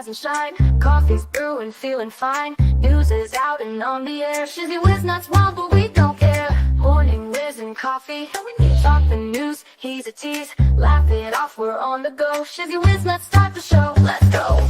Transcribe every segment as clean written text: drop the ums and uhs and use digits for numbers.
rise and shine. Coffee's brewing, feeling fine. News is out and on the air. Shizzy whiz nuts wild, but we don't care. Morning whiz and coffee. Talk the news, he's a tease. Laugh it off, we're on the go. Shizzy whiz nuts, start the show. Let's go.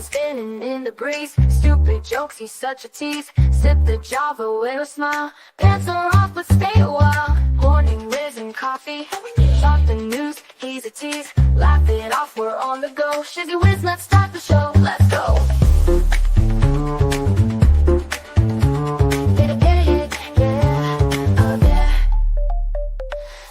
Spinning in the breeze, stupid jokes, he's such a tease. Sip the Java with a smile, pants are off but stay a while. Morning whiz and coffee, talk the news, he's a tease. Laugh it off, we're on the go. Shizzy whiz, let's start the show, let's go. Get it, yeah, oh yeah.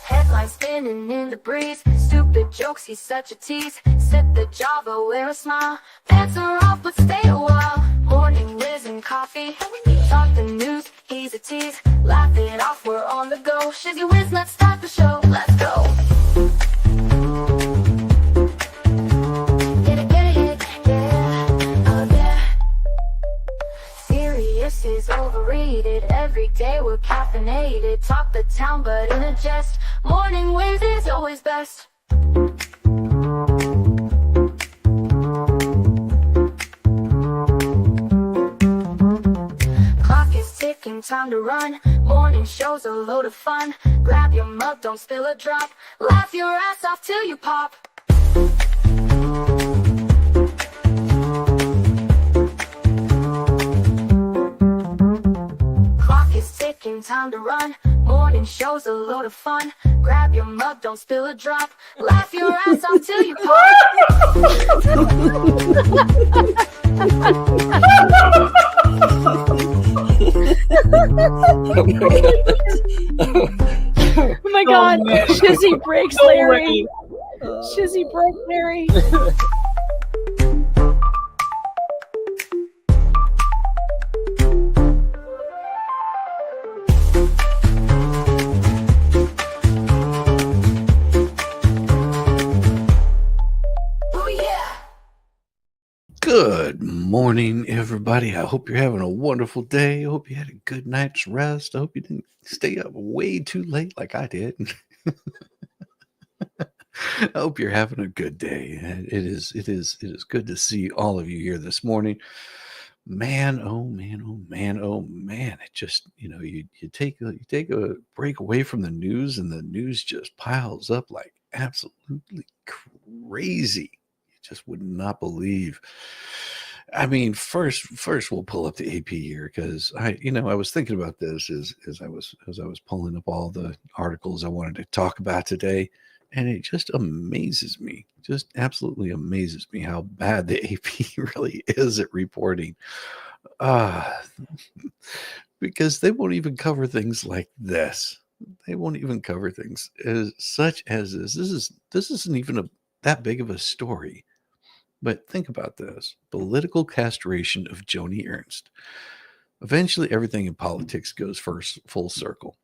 Headlines spinning in the breeze, stupid jokes, he's such a tease. Sip the Java, wear a smile, pants are off but stay a while. Morning whiz and coffee, talk the news, he's a tease. Laugh it off, we're on the go. Shizzy whiz, let's start the show, let's go. Get it, yeah, oh yeah. Serious is overrated, every day we're caffeinated. Talk the town but in a jest, morning whiz is always best. Time to run, morning show's a load of fun. Grab your mug, don't spill a drop. Laugh your ass off till you pop. Clock is ticking, time to run. Morning show's a load of fun. Grab your mug, don't spill a drop. Laugh your ass off till you pop. Oh my god, Shizzy breaks Larry. Shizzy broke Larry. Good morning, everybody. I hope you're having a wonderful day. I hope you had a good night's rest. I hope you didn't stay up way too late like I did. I hope you're having a good day. It is good to see all of you here this morning. Man, oh man, oh man, oh man. It just, you take a break away from the news and the news just piles up like absolutely crazy. Just would not believe. I mean, first we'll pull up the AP here because I was thinking about this as I was pulling up all the articles I wanted to talk about today, and it just amazes me, just absolutely amazes me how bad the AP really is at reporting. Because they won't even cover things like this. They won't even cover things as such as this. This isn't even that big of a story. But think about this. Political castration of Joni Ernst. Eventually, everything in politics goes full circle.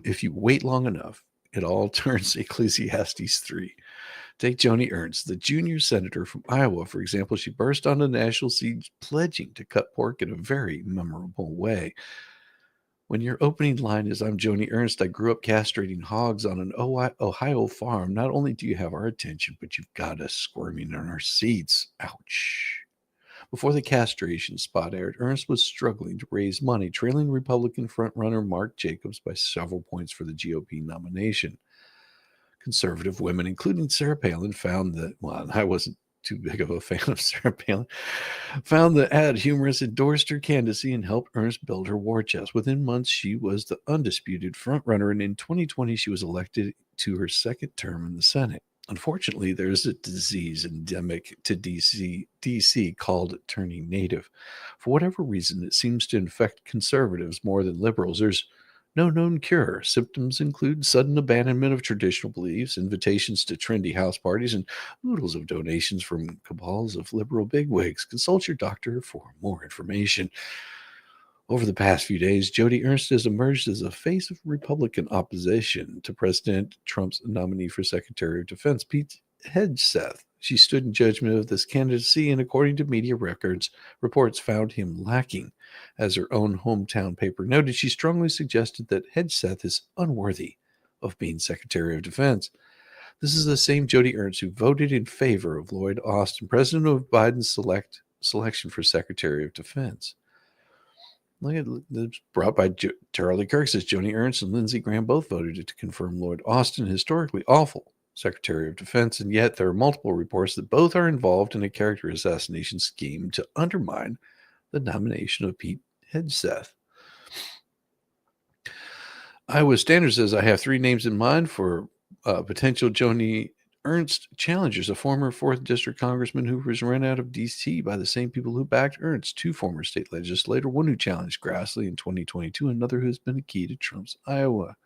If you wait long enough, it all turns Ecclesiastes 3. Take Joni Ernst, the junior senator from Iowa, for example. She burst on the national stage pledging to cut pork in a very memorable way. When your opening line is, "I'm Joni Ernst, I grew up castrating hogs on an Ohio farm," not only do you have our attention, but you've got us squirming in our seats. Ouch. Before the castration spot aired, Ernst was struggling to raise money, trailing Republican frontrunner Mark Jacobs by several points for the GOP nomination. Conservative women, including Sarah Palin, found that, well, I wasn't too big of a fan of Sarah Palin, found the ad humorous, endorsed her candidacy, and helped Ernst build her war chest. Within months, she was the undisputed frontrunner, and in 2020, she was elected to her second term in the Senate. Unfortunately, there's a disease endemic to DC called turning native. For whatever reason, it seems to infect conservatives more than liberals. There's no known cure. Symptoms include sudden abandonment of traditional beliefs, invitations to trendy house parties, and oodles of donations from cabals of liberal bigwigs. Consult your doctor for more information. Over the past few days, Joni Ernst has emerged as a face of Republican opposition to President Trump's nominee for Secretary of Defense, Pete Hegseth. She stood in judgment of this candidacy and, according to media reports, found him lacking. As her own hometown paper noted, she strongly suggested that Hegseth is unworthy of being Secretary of Defense. This is the same Joni Ernst who voted in favor of Lloyd Austin, president of Biden's selection for Secretary of Defense. Look at this, brought by Charlie Kirk, says Joni Ernst and Lindsey Graham both voted to confirm Lloyd Austin, historically awful Secretary of Defense, and yet there are multiple reports that both are involved in a character assassination scheme to undermine the nomination of Pete Hegseth. Iowa Standard says, I have 3 names in mind for potential Joni Ernst challengers: a former 4th District congressman who was run out of D.C. by the same people who backed Ernst, 2 former state legislators, one who challenged Grassley in 2022, another who has been a key to Trump's Iowa.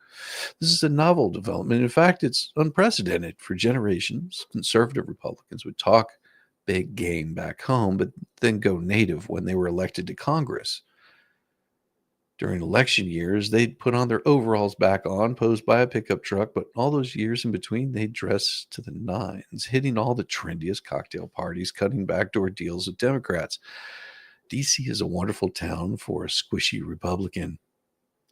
This is a novel development. In fact, it's unprecedented. For generations, conservative Republicans would talk big game back home, but then go native when they were elected to Congress. During election years, they'd put on their overalls back on, posed by a pickup truck, but all those years in between, they'd dress to the nines, hitting all the trendiest cocktail parties, cutting backdoor deals with Democrats. D.C. is a wonderful town for a squishy Republican.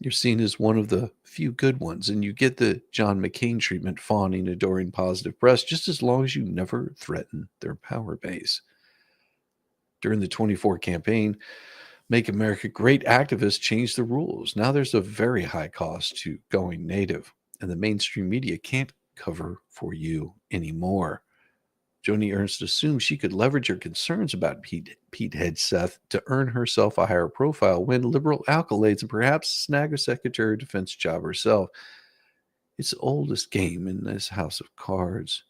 You're seen as one of the few good ones, and you get the John McCain treatment, fawning, adoring positive press, just as long as you never threaten their power base. During the 24 campaign, Make America Great activists changed the rules. Now there's a very high cost to going native, and the mainstream media can't cover for you anymore. Joni Ernst assumed she could leverage her concerns about Pete Hegseth to earn herself a higher profile, win liberal accolades, and perhaps snag a Secretary of Defense job herself. It's the oldest game in this house of cards.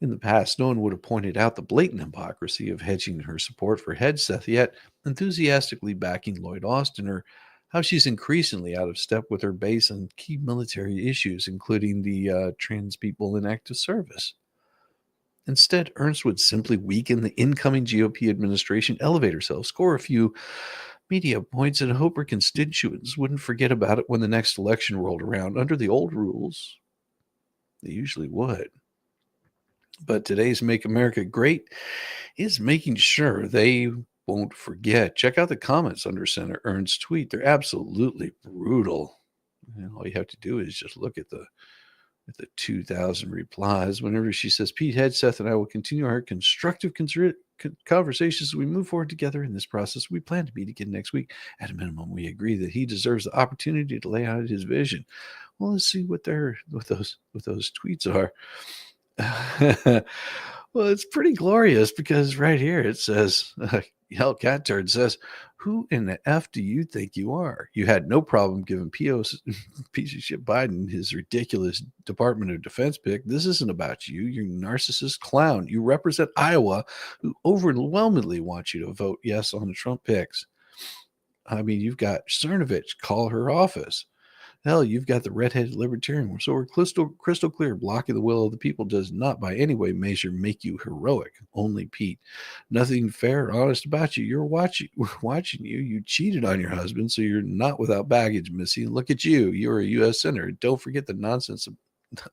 In the past, no one would have pointed out the blatant hypocrisy of hedging her support for Hegseth, yet enthusiastically backing Lloyd Austin, or how she's increasingly out of step with her base on key military issues, including the trans people in active service. Instead, Ernst would simply weaken the incoming GOP administration, elevate herself, score a few media points, and hope her constituents wouldn't forget about it when the next election rolled around. Under the old rules, they usually would. But today's Make America Great is making sure they won't forget. Check out the comments under Senator Ernst's tweet. They're absolutely brutal. And all you have to do is just look at the 2,000 replies. Whenever she says, Pete Hegseth and I will continue our constructive conversations as we move forward together in this process. We plan to meet again next week. At a minimum, we agree that he deserves the opportunity to lay out his vision. Well, let's see what those tweets are. Well, it's pretty glorious, because right here it says, Hell Catturd says, who in the F do you think you are? You had no problem giving piece of shit Biden his ridiculous Department of Defense pick. This isn't about you. You're a narcissist clown. You represent Iowa, who overwhelmingly want you to vote yes on the Trump picks. I mean, you've got Cernovich call her office. Hell, you've got the redheaded libertarian. So we're crystal clear. Blocking the will of the people does not by any way measure make you heroic. Only Pete. Nothing fair or honest about you. We're watching you. You cheated on your husband, so you're not without baggage, Missy. Look at you. You're a U.S. senator. Don't forget the nonsense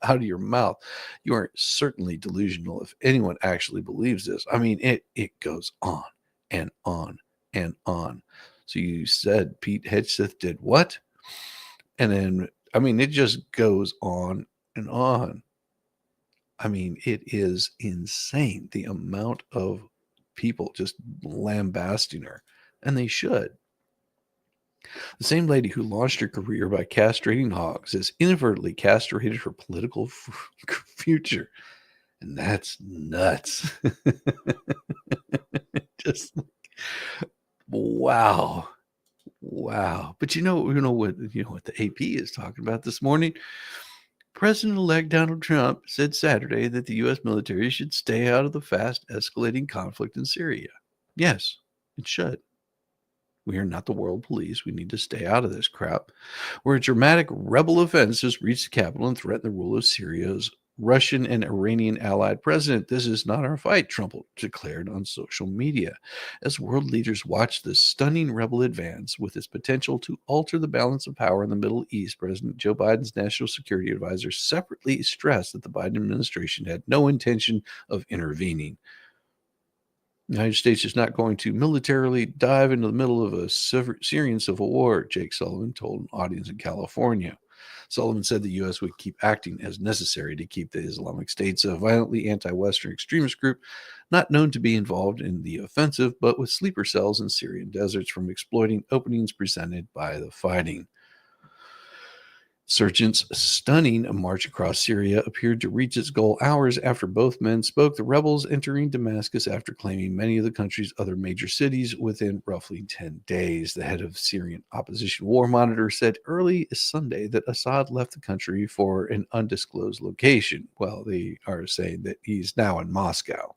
out of your mouth. You are certainly delusional if anyone actually believes this. I mean, it goes on and on and on. So you said Pete Hegseth did what? And then, I mean, it just goes on and on. I mean, it is insane, the amount of people just lambasting her. And they should. The same lady who launched her career by castrating hogs has inadvertently castrated her political future. And that's nuts. Just wow. Wow. But you know what the AP is talking about this morning? President-elect Donald Trump said Saturday that the U.S. military should stay out of the fast escalating conflict in Syria. Yes, it should. We are not the world police. We need to stay out of this crap. Where a dramatic rebel offense has reached the capital and threatened the rule of Syria's Russian and Iranian allied president. This is not our fight, Trump declared on social media. As world leaders watch this stunning rebel advance with its potential to alter the balance of power in the Middle East, President Joe Biden's national security advisor separately stressed that the Biden administration had no intention of intervening. The United States is not going to militarily dive into the middle of a Syrian civil war, Jake Sullivan told an audience in California. Sullivan said the U.S. would keep acting as necessary to keep the Islamic State's a violently anti-Western extremist group not known to be involved in the offensive, but with sleeper cells in Syrian deserts from exploiting openings presented by the fighting. Insurgents' stunning march across Syria appeared to reach its goal hours after both men spoke, the rebels entering Damascus after claiming many of the country's other major cities within roughly 10 days. The head of Syrian opposition War Monitor said early Sunday that Assad left the country for an undisclosed location. Well, they are saying that he's now in Moscow.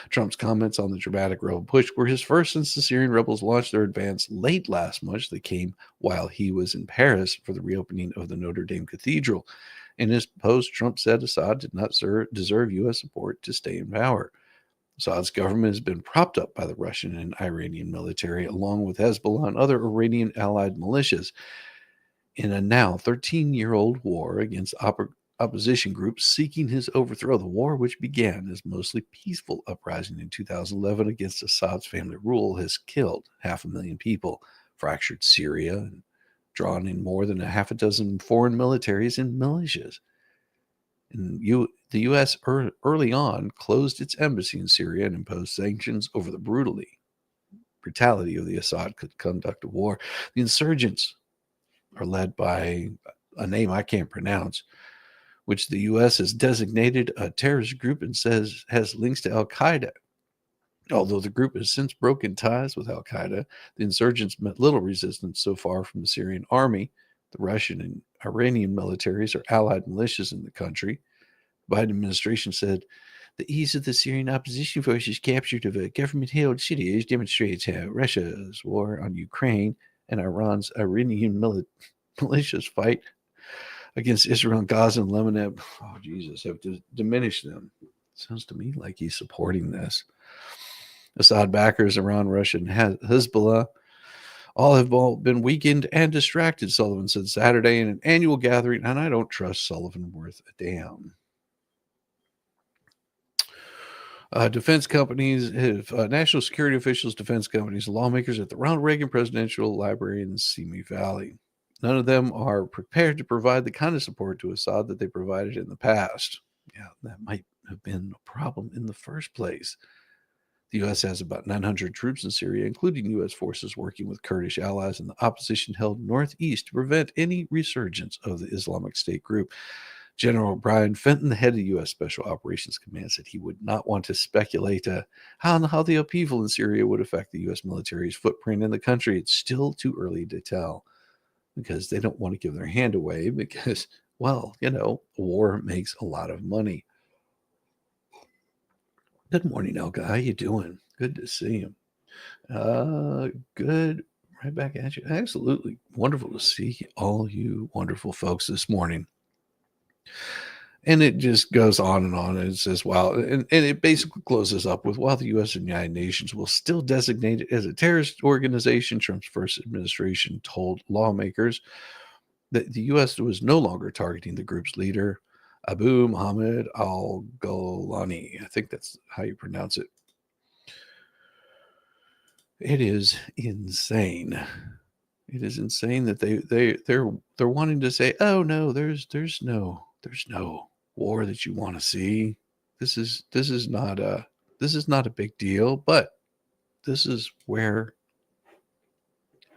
Trump's comments on the dramatic rebel push were his first since the Syrian rebels launched their advance late last month. That came while he was in Paris for the reopening of the Notre Dame Cathedral. In his post, Trump said Assad did not deserve U.S. support to stay in power. Assad's government has been propped up by the Russian and Iranian military, along with Hezbollah and other Iranian allied militias, in a now 13-year-old war against opposition groups seeking his overthrow. The war, which began as mostly peaceful uprising in 2011 against Assad's family rule, has killed 500,000 people, fractured Syria, and drawn in more than a half a dozen foreign militaries and militias. And the U.S. early on closed its embassy in Syria and imposed sanctions over the brutality of the Assad conduct of war. The insurgents are led by a name I can't pronounce, which the U.S. has designated a terrorist group and says has links to al-Qaeda. Although the group has since broken ties with al-Qaeda, the insurgents met little resistance so far from the Syrian army. The Russian and Iranian militaries are allied militias in the country. The Biden administration said the ease of the Syrian opposition forces captured of a government-held cities demonstrates how Russia's war on Ukraine and Iran's Iranian militias fight against Israel and Gaza and Lebanon, have diminished them. Sounds to me like he's supporting this. Assad backers, Iran, Russia, and Hezbollah all have been weakened and distracted, Sullivan said Saturday in an annual gathering, and I don't trust Sullivan worth a damn. Defense companies, national security officials, defense companies, lawmakers at the Ronald Reagan Presidential Library in the Simi Valley. None of them are prepared to provide the kind of support to Assad that they provided in the past. Yeah, that might have been a problem in the first place. The U.S. has about 900 troops in Syria, including U.S. forces working with Kurdish allies in the opposition-held northeast to prevent any resurgence of the Islamic State group. General Brian Fenton, the head of the U.S. Special Operations Command, said he would not want to speculate how the upheaval in Syria would affect the U.S. military's footprint in the country. It's still too early to tell because they don't want to give their hand away because, well, war makes a lot of money. Good morning, Elka. How you doing? Good to see you. Good. Right back at you. Absolutely wonderful to see all you wonderful folks this morning. And it just goes on. And it says, and it basically closes up with, while the U.S. and United Nations will still designate it as a terrorist organization, Trump's first administration told lawmakers that the U.S. was no longer targeting the group's leader, Abu Muhammad al-Golani. I think that's how you pronounce it. It is insane. It is insane that they're wanting to say, oh no, there's no war that you want to see. This is not a big deal, but this is where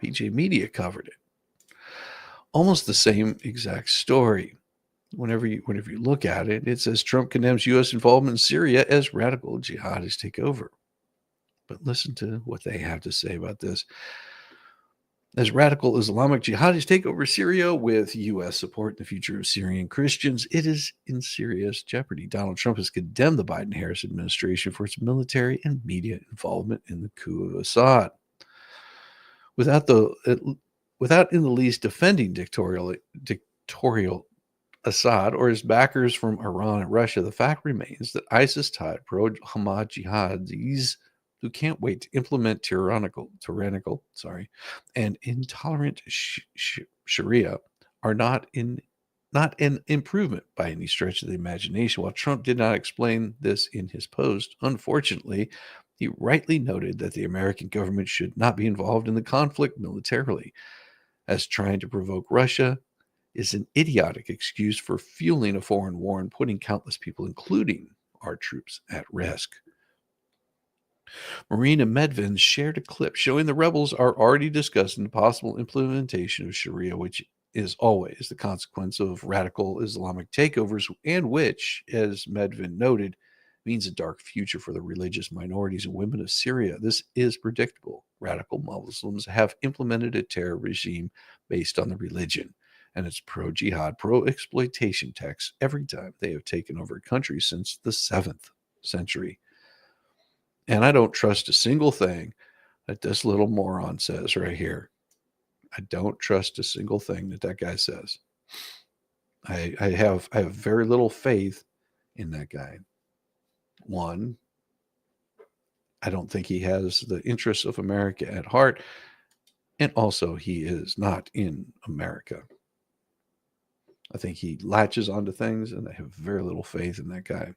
PJ Media covered it. Almost the same exact story. Whenever you look at it, it says Trump condemns U.S. involvement in Syria as radical jihadists take over. But listen to what they have to say about this. As radical Islamic jihadists take over Syria with U.S. support in the future of Syrian Christians, it is in serious jeopardy. Donald Trump has condemned the Biden-Harris administration for its military and media involvement in the coup of Assad. Without in the least defending dictatorial Assad or his backers from Iran and Russia, the fact remains that ISIS-tied pro-Hamas jihadis who can't wait to implement tyrannical, and intolerant Sharia are not an improvement by any stretch of the imagination. While Trump did not explain this in his post, unfortunately, He rightly noted that the American government should not be involved in the conflict militarily, as trying to provoke Russia is an idiotic excuse for fueling a foreign war and putting countless people, including our troops, at risk. Marina Medvin shared a clip showing the rebels are already discussing the possible implementation of Sharia, which is always the consequence of radical Islamic takeovers, and which, as Medvin noted, means a dark future for the religious minorities and women of Syria. This is predictable. Radical Muslims have implemented a terror regime based on the religion and its pro-jihad, pro-exploitation texts every time they have taken over a country since the 7th century. And I don't trust a single thing that this little moron says right here. I don't trust a single thing that guy says. I have very little faith in that guy. One, I don't think he has the interests of America at heart. And also, he is not in America. I think he latches onto things, and I have very little faith in that guy.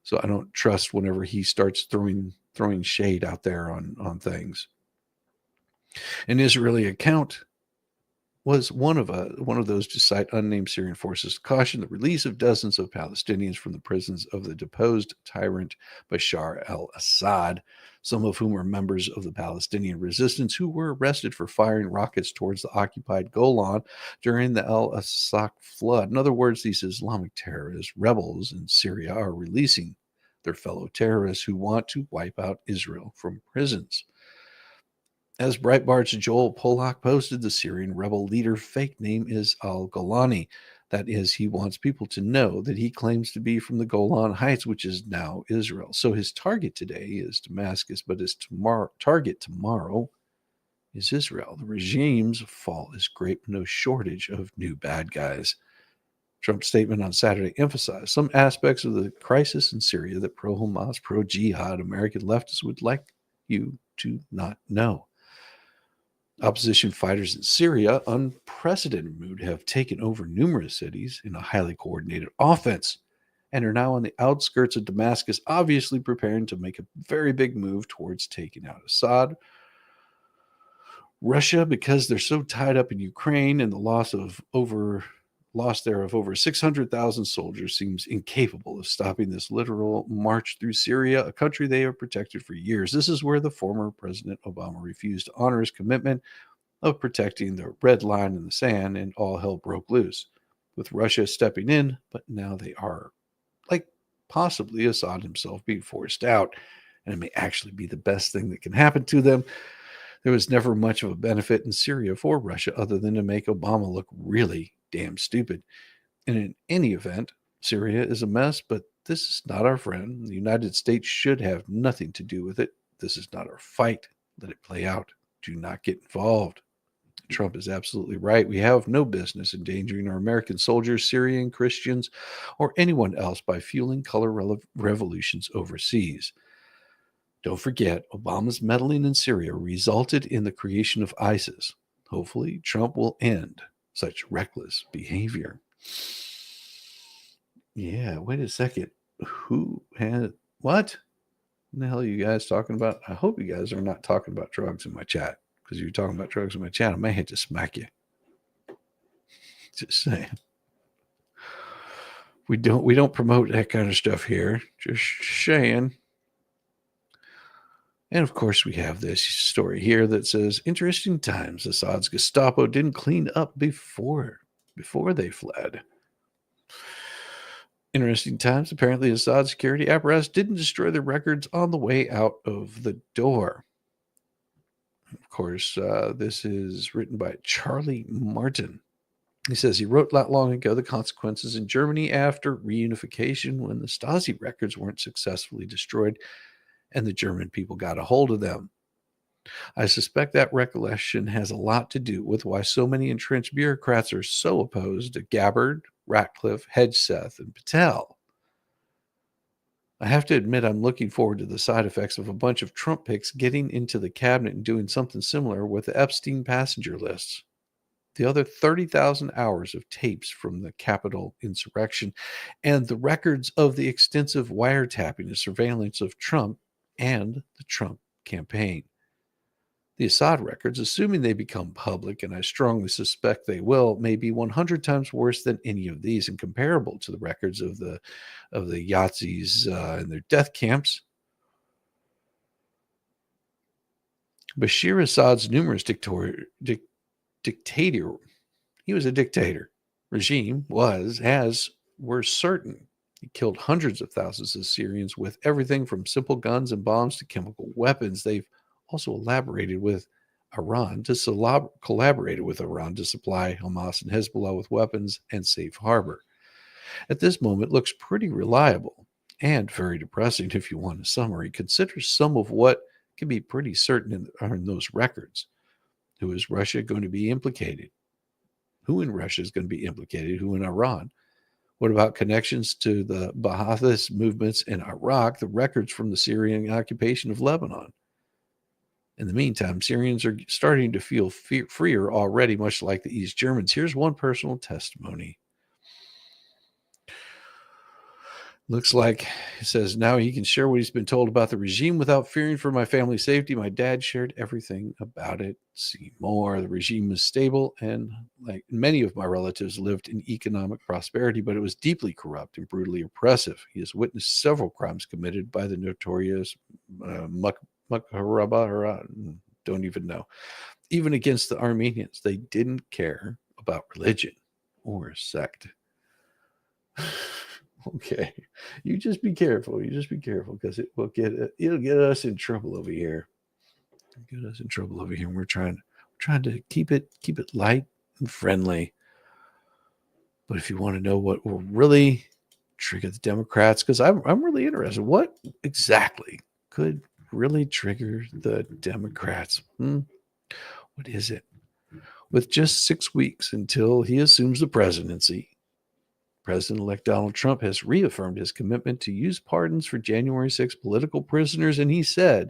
So I don't trust whenever he starts throwing shade out there on things. An Israeli account was one of those to cite unnamed Syrian forces to caution the release of dozens of Palestinians from the prisons of the deposed tyrant Bashar al-Assad, some of whom were members of the Palestinian resistance who were arrested for firing rockets towards the occupied Golan during the al-Aqsa flood. In other words, these Islamic terrorist rebels in Syria are releasing their fellow terrorists who want to wipe out Israel from prisons. As Breitbart's Joel Pollack posted, the Syrian rebel leader fake name is al-Golani. That is, he wants people to know that he claims to be from the Golan Heights, which is now Israel. So his target today is Damascus, but his target tomorrow is Israel. The regime's fall is great, no shortage of new bad guys. Trump's statement on Saturday emphasized some aspects of the crisis in Syria that pro-Hamas, pro-jihad American leftists would like you to not know. Opposition fighters in Syria, unprecedented mood, have taken over numerous cities in a highly coordinated offense and are now on the outskirts of Damascus, obviously preparing to make a very big move towards taking out Assad. Russia, because they're so tied up in Ukraine and the loss there of over 600,000 soldiers, seems incapable of stopping this literal march through Syria, a country they have protected for years. This is where the former President Obama refused to honor his commitment of protecting the red line in the sand, and all hell broke loose, with Russia stepping in, but now they are, like possibly Assad himself, being forced out, and it may actually be the best thing that can happen to them. There was never much of a benefit in Syria for Russia other than to make Obama look really damn stupid. And in any event, Syria is a mess, but this is not our friend. The United States should have nothing to do with it. This is not our fight. Let it play out. Do not get involved. Trump is absolutely right. We have no business endangering our American soldiers, Syrian Christians, or anyone else by fueling color revolutions overseas. Don't forget, Obama's meddling in Syria resulted in the creation of ISIS. Hopefully, Trump will end such reckless behavior. Yeah, wait a second. Who had what? What the hell are you guys talking about? I hope you guys are not talking about drugs in my chat, because if you're talking about drugs in my chat, I may have to smack you. Just saying. We don't promote that kind of stuff here. Just saying. And of course, we have this story here that says, interesting times. Assad's Gestapo didn't clean up before they fled. Interesting times. Apparently, Assad's security apparatus didn't destroy the records on the way out of the door. Of course, this is written by Charlie Martin. He says he wrote not long ago the consequences in Germany after reunification when the Stasi records weren't successfully destroyed and the German people got a hold of them. I suspect that recollection has a lot to do with why so many entrenched bureaucrats are so opposed to Gabbard, Ratcliffe, Hedgeseth, and Patel. I have to admit I'm looking forward to the side effects of a bunch of Trump picks getting into the cabinet and doing something similar with the Epstein passenger lists. The other 30,000 hours of tapes from the Capitol insurrection and the records of the extensive wiretapping and surveillance of Trump and the Trump campaign. The Assad records, assuming they become public, and I strongly suspect they will, may be 100 times worse than any of these and comparable to the records of the Yazidis and their death camps. Bashir Assad's numerous dictator, he was a dictator, regime were certain. He killed hundreds of thousands of Syrians with everything from simple guns and bombs to chemical weapons. They've also collaborated with Iran to supply Hamas and Hezbollah with weapons and safe harbor. At this moment, looks pretty reliable and very depressing if you want a summary. Consider some of what can be pretty certain in those records. Who is Russia going to be implicated? Who in Russia is going to be implicated? Who in Iran? What about connections to the Ba'athist movements in Iraq? The records from the Syrian occupation of Lebanon. In the meantime, Syrians are starting to feel freer already, much like the East Germans. Here's one personal testimony. Looks like, it says, now he can share what he's been told about the regime without fearing for my family's safety. My dad shared everything about it. See more. The regime is stable, and like many of my relatives lived in economic prosperity, but it was deeply corrupt and brutally oppressive. He has witnessed several crimes committed by the notorious Makharaba, or don't even know. Even against the Armenians, they didn't care about religion or sect. Okay, you just be careful. Because it'll get us in trouble over here. We're trying to keep it light and friendly. But if you want to know what will really trigger the Democrats, because I'm really interested, what exactly could really trigger the Democrats? What is it? With just 6 weeks until he assumes the presidency, President-elect Donald Trump has reaffirmed his commitment to use pardons for January 6 political prisoners, and he said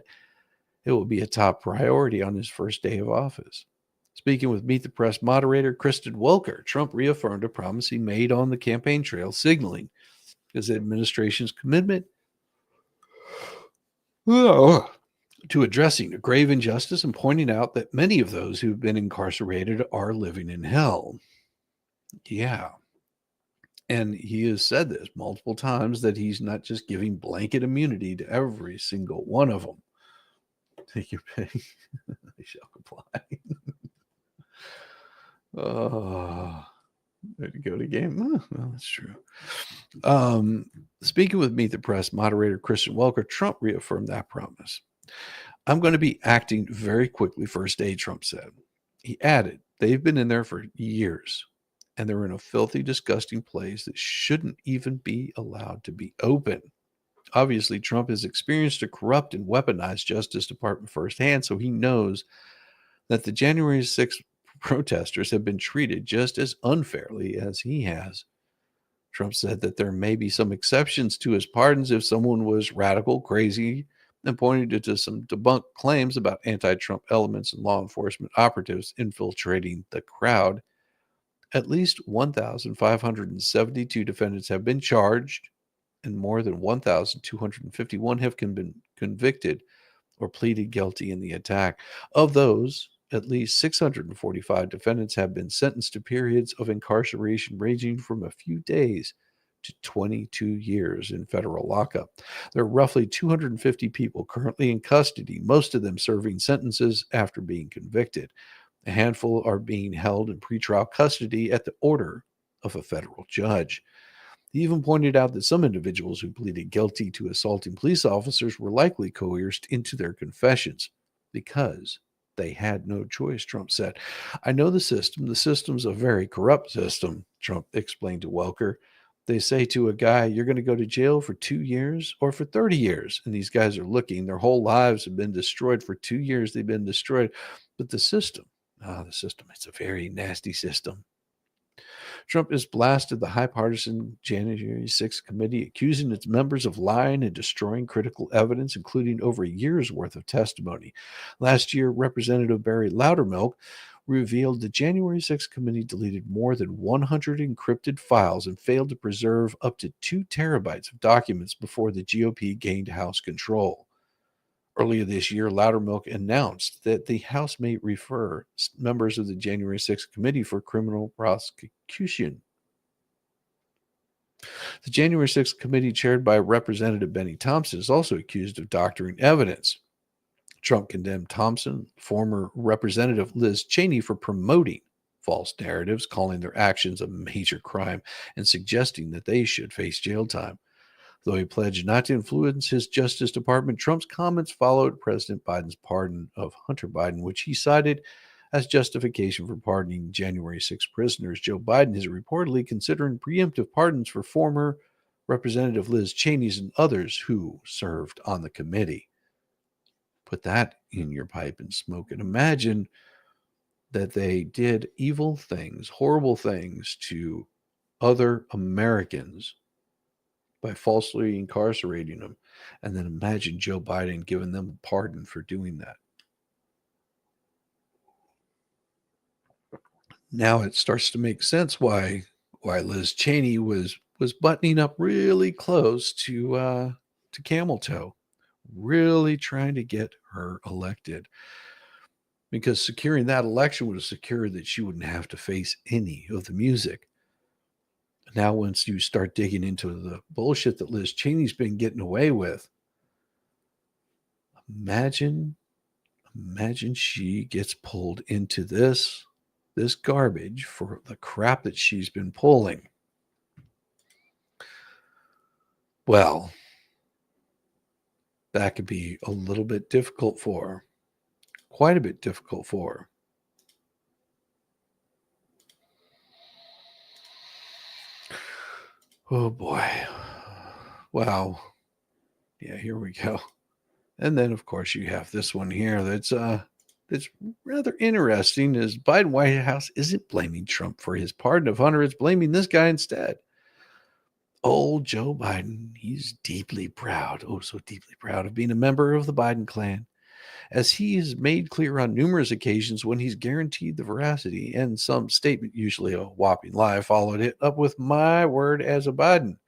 it will be a top priority on his first day of office. Speaking with Meet the Press moderator Kristen Welker, Trump reaffirmed a promise he made on the campaign trail, signaling his administration's commitment to addressing a grave injustice and pointing out that many of those who've been incarcerated are living in hell. Yeah. And he has said this multiple times, that he's not just giving blanket immunity to every single one of them. Take your pay. They shall comply. There to go to game. Well, that's true. Speaking with Meet the Press moderator Kristen Welker, Trump reaffirmed that promise. I'm going to be acting very quickly first day, Trump said. He added, they've been in there for years, and they're in a filthy, disgusting place that shouldn't even be allowed to be open. Obviously, Trump has experienced a corrupt and weaponized Justice Department firsthand, so he knows that the January 6th protesters have been treated just as unfairly as he has. Trump said that there may be some exceptions to his pardons if someone was radical, crazy, and pointed to some debunked claims about anti-Trump elements and law enforcement operatives infiltrating the crowd. At least 1,572 defendants have been charged, and more than 1,251 have been convicted or pleaded guilty in the attack. Of those, at least 645 defendants have been sentenced to periods of incarceration ranging from a few days to 22 years in federal lockup. There are roughly 250 people currently in custody, most of them serving sentences after being convicted. A handful are being held in pretrial custody at the order of a federal judge. He even pointed out that some individuals who pleaded guilty to assaulting police officers were likely coerced into their confessions because they had no choice, Trump said. I know the system. The system's a very corrupt system, Trump explained to Welker. They say to a guy, you're going to go to jail for 2 years or for 30 years. And these guys are looking. Their whole lives have been destroyed. For 2 years, they've been destroyed. But the system, it's a very nasty system. Trump has blasted the bipartisan January 6th committee, accusing its members of lying and destroying critical evidence, including over a year's worth of testimony. Last year, Representative Barry Loudermilk revealed the January 6th committee deleted more than 100 encrypted files and failed to preserve up to 2 terabytes of documents before the GOP gained House control. Earlier this year, Loudermilk announced that the House may refer members of the January 6th Committee for Criminal Prosecution. The January 6th Committee, chaired by Representative Benny Thompson, is also accused of doctoring evidence. Trump condemned Thompson, former Representative Liz Cheney, for promoting false narratives, calling their actions a major crime, and suggesting that they should face jail time. Though he pledged not to influence his Justice Department, Trump's comments followed President Biden's pardon of Hunter Biden, which he cited as justification for pardoning January 6 prisoners. Joe Biden is reportedly considering preemptive pardons for former Representative Liz Cheney and others who served on the committee. Put that in your pipe and smoke it. Imagine that they did evil things, horrible things to other Americans by falsely incarcerating them. And then imagine Joe Biden giving them a pardon for doing that. Now it starts to make sense why Liz Cheney was buttoning up really close to Camel Toe, really trying to get her elected. Because securing that election would have secured that she wouldn't have to face any of the music. Now, once you start digging into the bullshit that Liz Cheney's been getting away with, imagine she gets pulled into this garbage for the crap that she's been pulling. Well, that could be a little bit difficult for her. Quite a bit difficult for her. Oh boy. Wow. Yeah, here we go. And then of course you have this one here that's rather interesting, is Biden White House isn't blaming Trump for his pardon of Hunter, it's blaming this guy instead. Old Joe Biden, he's deeply proud, oh so deeply proud of being a member of the Biden clan, as he has made clear on numerous occasions when he's guaranteed the veracity and some statement, usually a whopping lie, followed it up with "my word as a Biden."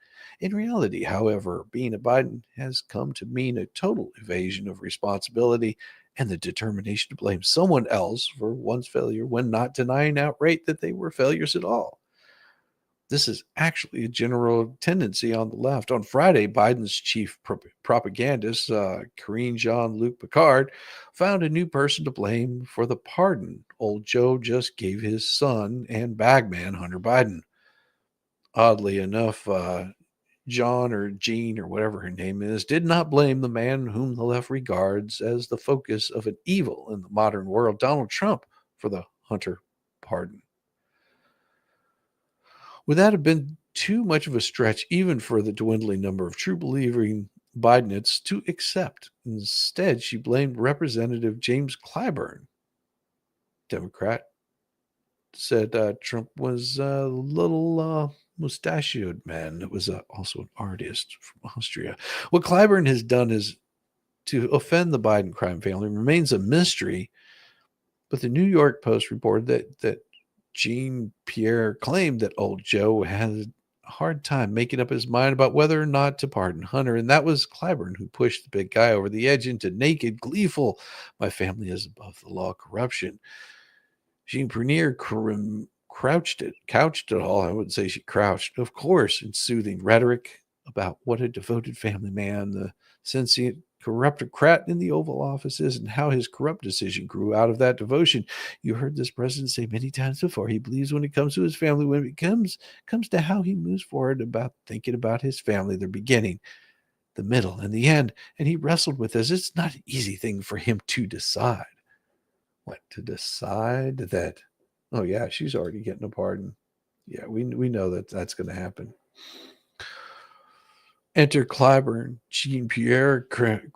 In reality, however, being a Biden has come to mean a total evasion of responsibility and the determination to blame someone else for one's failure when not denying outright that they were failures at all. This is actually a general tendency on the left. On Friday, Biden's chief propagandist, Karine Jean-Luc Picard, found a new person to blame for the pardon old Joe just gave his son and bagman, Hunter Biden. Oddly enough, John or Jean or whatever her name is, did not blame the man whom the left regards as the focus of an evil in the modern world, Donald Trump, for the Hunter pardon. Would that have been too much of a stretch even for the dwindling number of true believing Bidenites to accept? Instead, she blamed Representative James Clyburn, Democrat, said Trump was a little mustachioed man that was also an artist from Austria. What Clyburn has done is to offend the Biden crime family remains a mystery, but the New York Post reported that Jean-Pierre claimed that old Joe had a hard time making up his mind about whether or not to pardon Hunter, and that was Clyburn who pushed the big guy over the edge into naked, gleeful, "my family is above the law" corruption. Jean-Pierre couched it all. I wouldn't say she crouched, of course, in soothing rhetoric about what a devoted family man the sentient corruptocrat in the Oval Office is and how his corrupt decision grew out of that devotion. You heard this president say many times before, he believes when it comes to his family, when it comes to how he moves forward about thinking about his family, the beginning, the middle, and the end. And he wrestled with this. It's not an easy thing for him to decide. What, to decide that, oh yeah, she's already getting a pardon. Yeah, we know that that's going to happen. Enter Clyburn. Jean-Pierre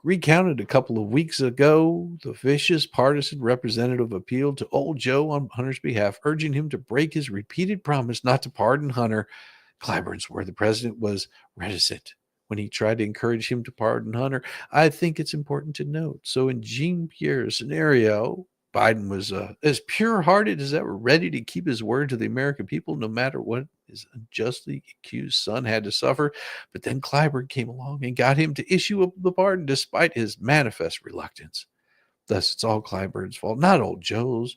recounted a couple of weeks ago the vicious partisan representative appealed to old Joe on Hunter's behalf, urging him to break his repeated promise not to pardon Hunter. Clyburn's word the president was reticent when he tried to encourage him to pardon Hunter. I think it's important to note. So in Jean-Pierre's scenario, Biden was as pure-hearted as ever, ready to keep his word to the American people, no matter what his unjustly accused son had to suffer. But then Clyburn came along and got him to issue the pardon despite his manifest reluctance. Thus, it's all Clyburn's fault, not old Joe's.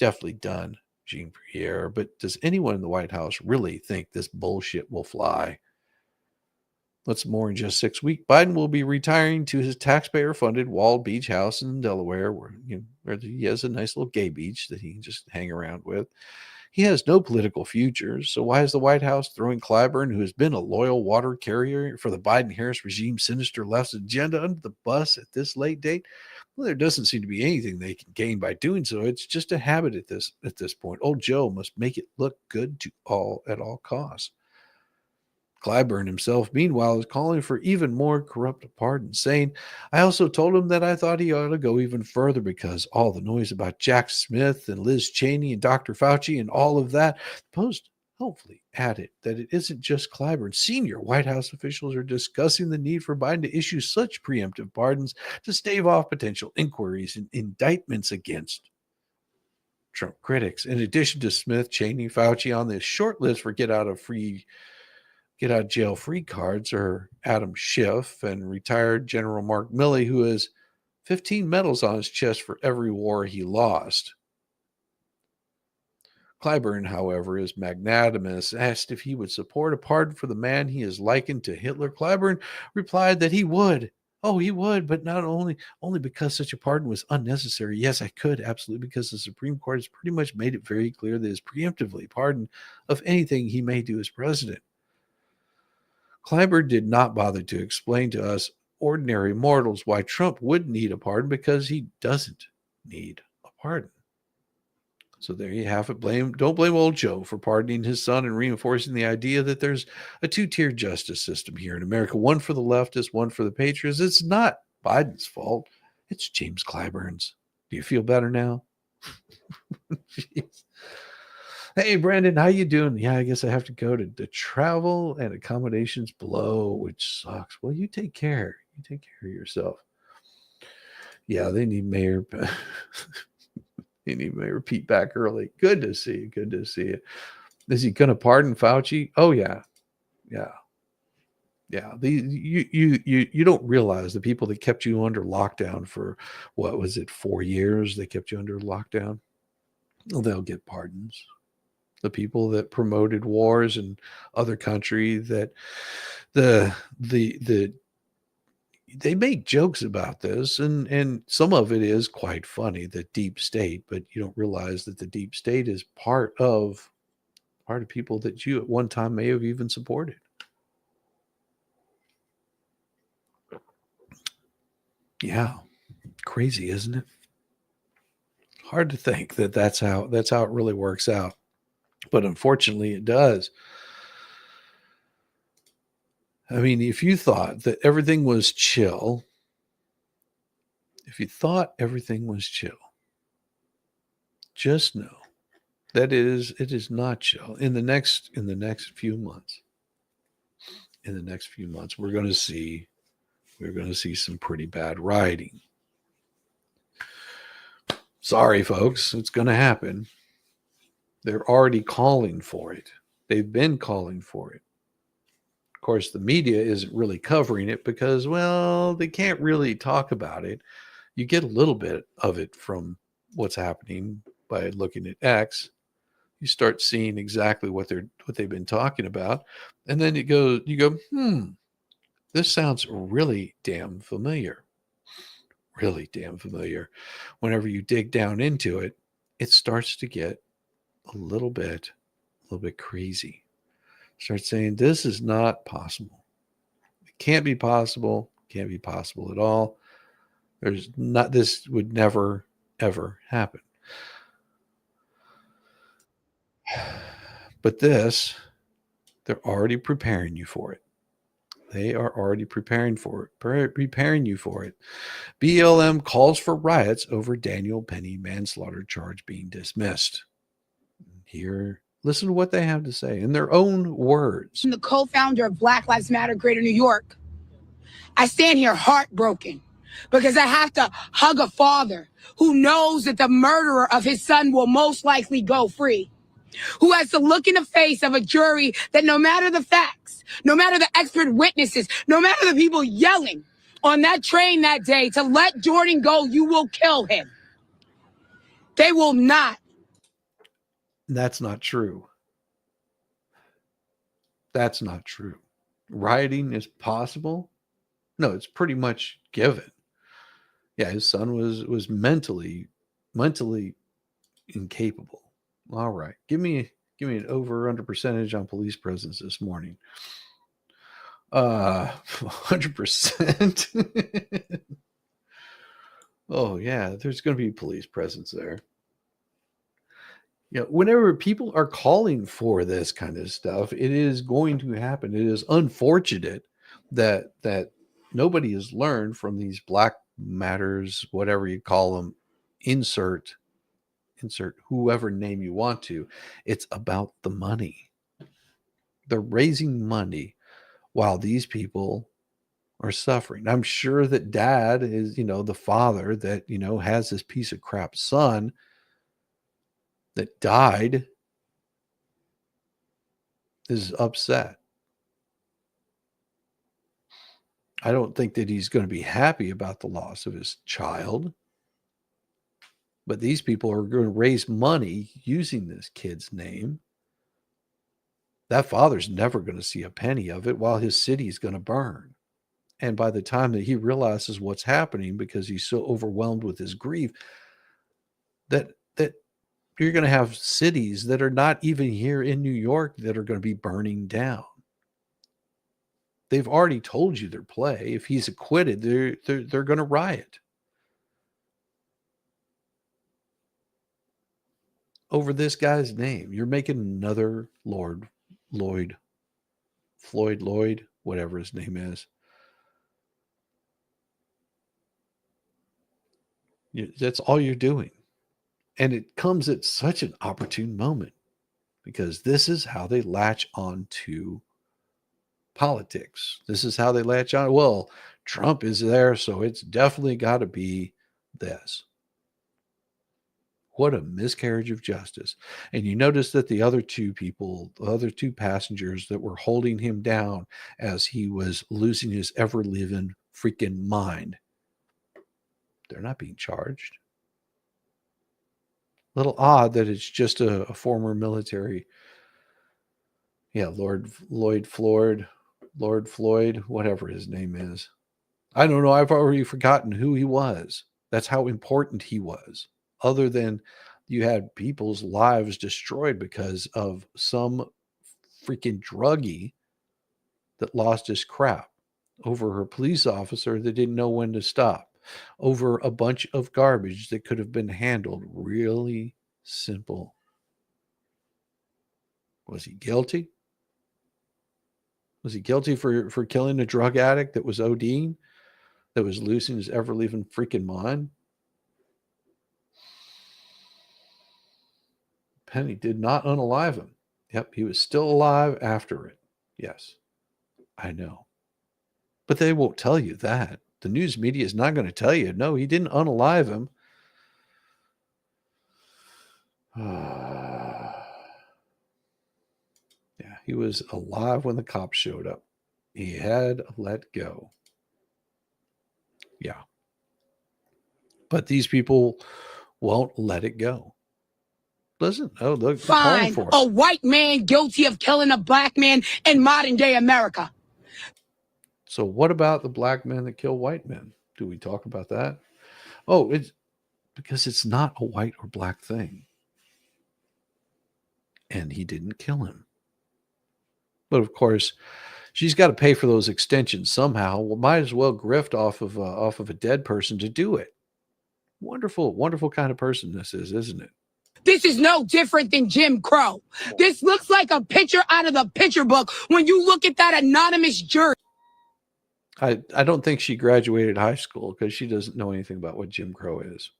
Definitely done, Jean-Pierre. But does anyone in the White House really think this bullshit will fly? What's more, in just 6 weeks, Biden will be retiring to his taxpayer-funded walled beach house in Delaware, where he has a nice little gay beach that he can just hang around with. He has no political future, so why is the White House throwing Clyburn, who has been a loyal water carrier for the Biden-Harris regime's sinister left's agenda, under the bus at this late date? Well, there doesn't seem to be anything they can gain by doing so. It's just a habit at this point. Old Joe must make it look good at all costs. Clyburn himself, meanwhile, is calling for even more corrupt pardons, saying, I also told him that I thought he ought to go even further because all the noise about Jack Smith and Liz Cheney and Dr. Fauci and all of that. The Post hopefully added that it isn't just Clyburn. Senior White House officials are discussing the need for Biden to issue such preemptive pardons to stave off potential inquiries and indictments against Trump critics. In addition to Smith, Cheney, Fauci, on this short list for get out of jail free cards are Adam Schiff and retired General Mark Milley, who has 15 medals on his chest for every war he lost. Clyburn, however, is magnanimous. Asked if he would support a pardon for the man he is likened to Hitler, Clyburn replied that he would. Oh, he would, but not only because such a pardon was unnecessary. Yes, I could, absolutely, because the Supreme Court has pretty much made it very clear that he is preemptively pardoned of anything he may do as president. Clyburn did not bother to explain to us ordinary mortals why Trump would need a pardon, because he doesn't need a pardon. So there you have it. Don't blame old Joe for pardoning his son and reinforcing the idea that there's a two-tier justice system here in America, one for the leftists, one for the patriots. It's not Biden's fault. It's James Clyburn's. Do you feel better now? Jeez. Hey, Brandon, how you doing? Yeah, I guess I have to go to the travel and accommodations below, which sucks. Well, you take care. You take care of yourself. Yeah, they need Mayor. They need Mayor Pete back early. Good to see you. Good to see you. Is he going to pardon Fauci? Oh yeah, yeah, yeah. You don't realize the people that kept you under lockdown for what was it, 4 years? They kept you under lockdown. Well, they'll get pardons. The people that promoted wars in other countries, that they make jokes about this, and some of it is quite funny, the deep state, but you don't realize that the deep state is part of people that you at one time may have even supported. Yeah, crazy, isn't it? Hard to think that that's how it really works out, but unfortunately it does. I mean, if you thought that everything was chill, just know that it is not chill. In the next few months, we're going to see some pretty bad rioting. Sorry, folks, it's going to happen. They're already calling for it. They've been calling for it. Of course, the media isn't really covering it because, well, they can't really talk about it. You get a little bit of it from what's happening by looking at X. You start seeing exactly what they've been talking about, and then you go, this sounds really damn familiar. Really damn familiar. Whenever you dig down into it, it starts to get a little bit crazy. Start saying this is not possible. It can't be possible. Can't be possible at all. This would never, ever happen. But this, they're already preparing you for it. They are already preparing you for it. BLM calls for riots over Daniel Penny manslaughter charge being dismissed. Here, listen to what they have to say in their own words. I'm the co-founder of Black Lives Matter Greater New York. I stand here heartbroken because I have to hug a father who knows that the murderer of his son will most likely go free, who has to look in the face of a jury that no matter the facts, no matter the expert witnesses, no matter the people yelling on that train that day to let Jordan go, you will kill him. They will not. That's not true. That's not true. Rioting is possible? No, it's pretty much given. Yeah, his son was mentally incapable. All right. Give me an over under percentage on police presence this morning. 100%. Oh yeah, there's going to be police presence there. Whenever people are calling for this kind of stuff, it is going to happen. It is unfortunate that nobody has learned from these Black Matters, whatever you call them, insert whoever name you want to. It's about the money. They're raising money while these people are suffering. I'm sure that dad is, the father that, has this piece of crap son that died is upset. I don't think that he's going to be happy about the loss of his child. But these people are going to raise money using this kid's name. That father's never going to see a penny of it while his city is going to burn. And by the time that he realizes what's happening, because he's so overwhelmed with his grief, that you're going to have cities that are not even here in New York that are going to be burning down. They've already told you their play. If he's acquitted, they're going to riot over this guy's name. You're making another Floyd Lloyd, whatever his name is. That's all you're doing. And it comes at such an opportune moment, because this is how they latch on to politics. This is how they latch on. Well, Trump is there, so it's definitely got to be this. What a miscarriage of justice. And you notice that the other two passengers that were holding him down as he was losing his ever-living freaking mind, they're not being charged. A little odd that it's just a former military, Lord Floyd, whatever his name is. I don't know. I've already forgotten who he was. That's how important he was. Other than you had people's lives destroyed because of some freaking druggie that lost his crap over a police officer that didn't know when to stop, over a bunch of garbage that could have been handled really simple. Was he guilty? Was he guilty for killing a drug addict that was ODing, that was losing his ever-living freaking mind? Penny did not unalive him. Yep, he was still alive after it. Yes, I know. But they won't tell you that. The news media is not going to tell you, no, he didn't unalive him. Yeah, he was alive when the cops showed up. He had let go. Yeah. But these people won't let it go. Listen, they're calling Find for it. a white man guilty of killing a black man in modern day America. So what about the black men that kill white men? Do we talk about that? Oh, it's because it's not a white or black thing. And he didn't kill him. But of course, she's got to pay for those extensions somehow. Well, might as well grift off of a dead person to do it. Wonderful, wonderful kind of person this is, isn't it? This is no different than Jim Crow. This looks like a picture out of the picture book when you look at that anonymous jury. I don't think she graduated high school, because she doesn't know anything about what Jim Crow is.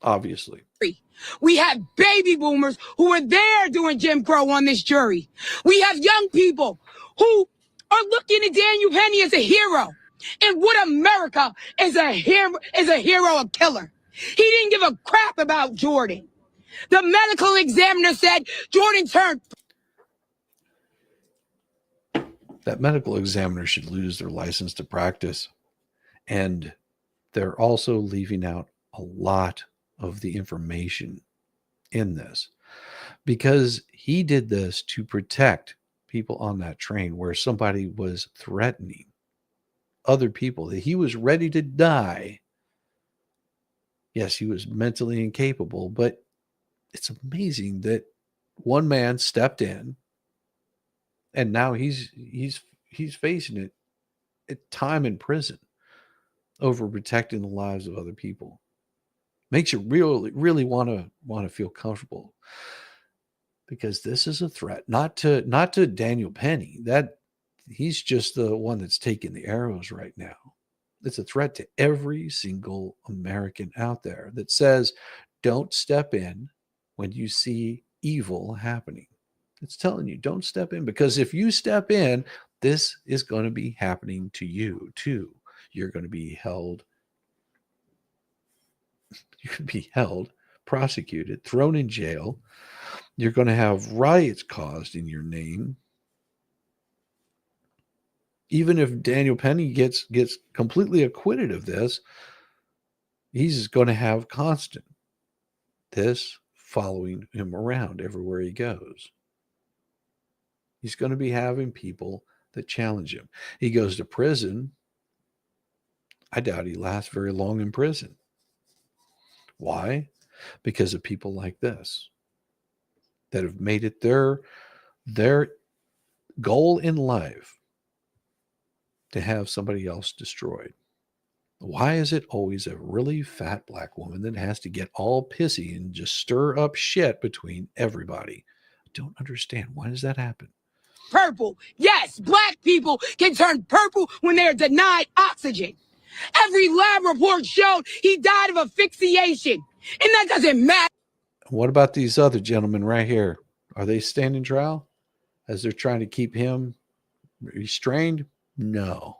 Obviously. We have baby boomers who are there doing Jim Crow on this jury. We have young people who are looking at Daniel Penny as a hero. in what America is a hero, a killer. He didn't give a crap about Jordan. The medical examiner said Jordan turned. That medical examiner should lose their license to practice. And they're also leaving out a lot of the information in this because he did this to protect people on that train where somebody was threatening other people, that he was ready to die. Yes, he was mentally incapable, but it's amazing that one man stepped in and now he's facing it at time in prison over protecting the lives of other people. Makes you really want to feel comfortable, because this is a threat not to Daniel Penny. That he's just the one that's taking the arrows right now. It's a threat to every single American out there that says, don't step in when you see evil happening. It's telling you, don't step in, because if you step in, this is going to be happening to you too. You're going to be held, prosecuted, thrown in jail. You're going to have riots caused in your name. Even if Daniel Penny gets completely acquitted of this, he's going to have constant this following him around everywhere he goes. He's going to be having people that challenge him. He goes to prison. I doubt he lasts very long in prison. Why? Because of people like this that have made it their goal in life to have somebody else destroyed. Why is it always a really fat black woman that has to get all pissy and just stir up shit between everybody? I don't understand. Why does that happen? Purple. Yes, black people can turn purple when they are denied oxygen. Every lab report showed he died of asphyxiation. And that doesn't matter. What about these other gentlemen right here? Are they standing trial as they're trying to keep him restrained? No,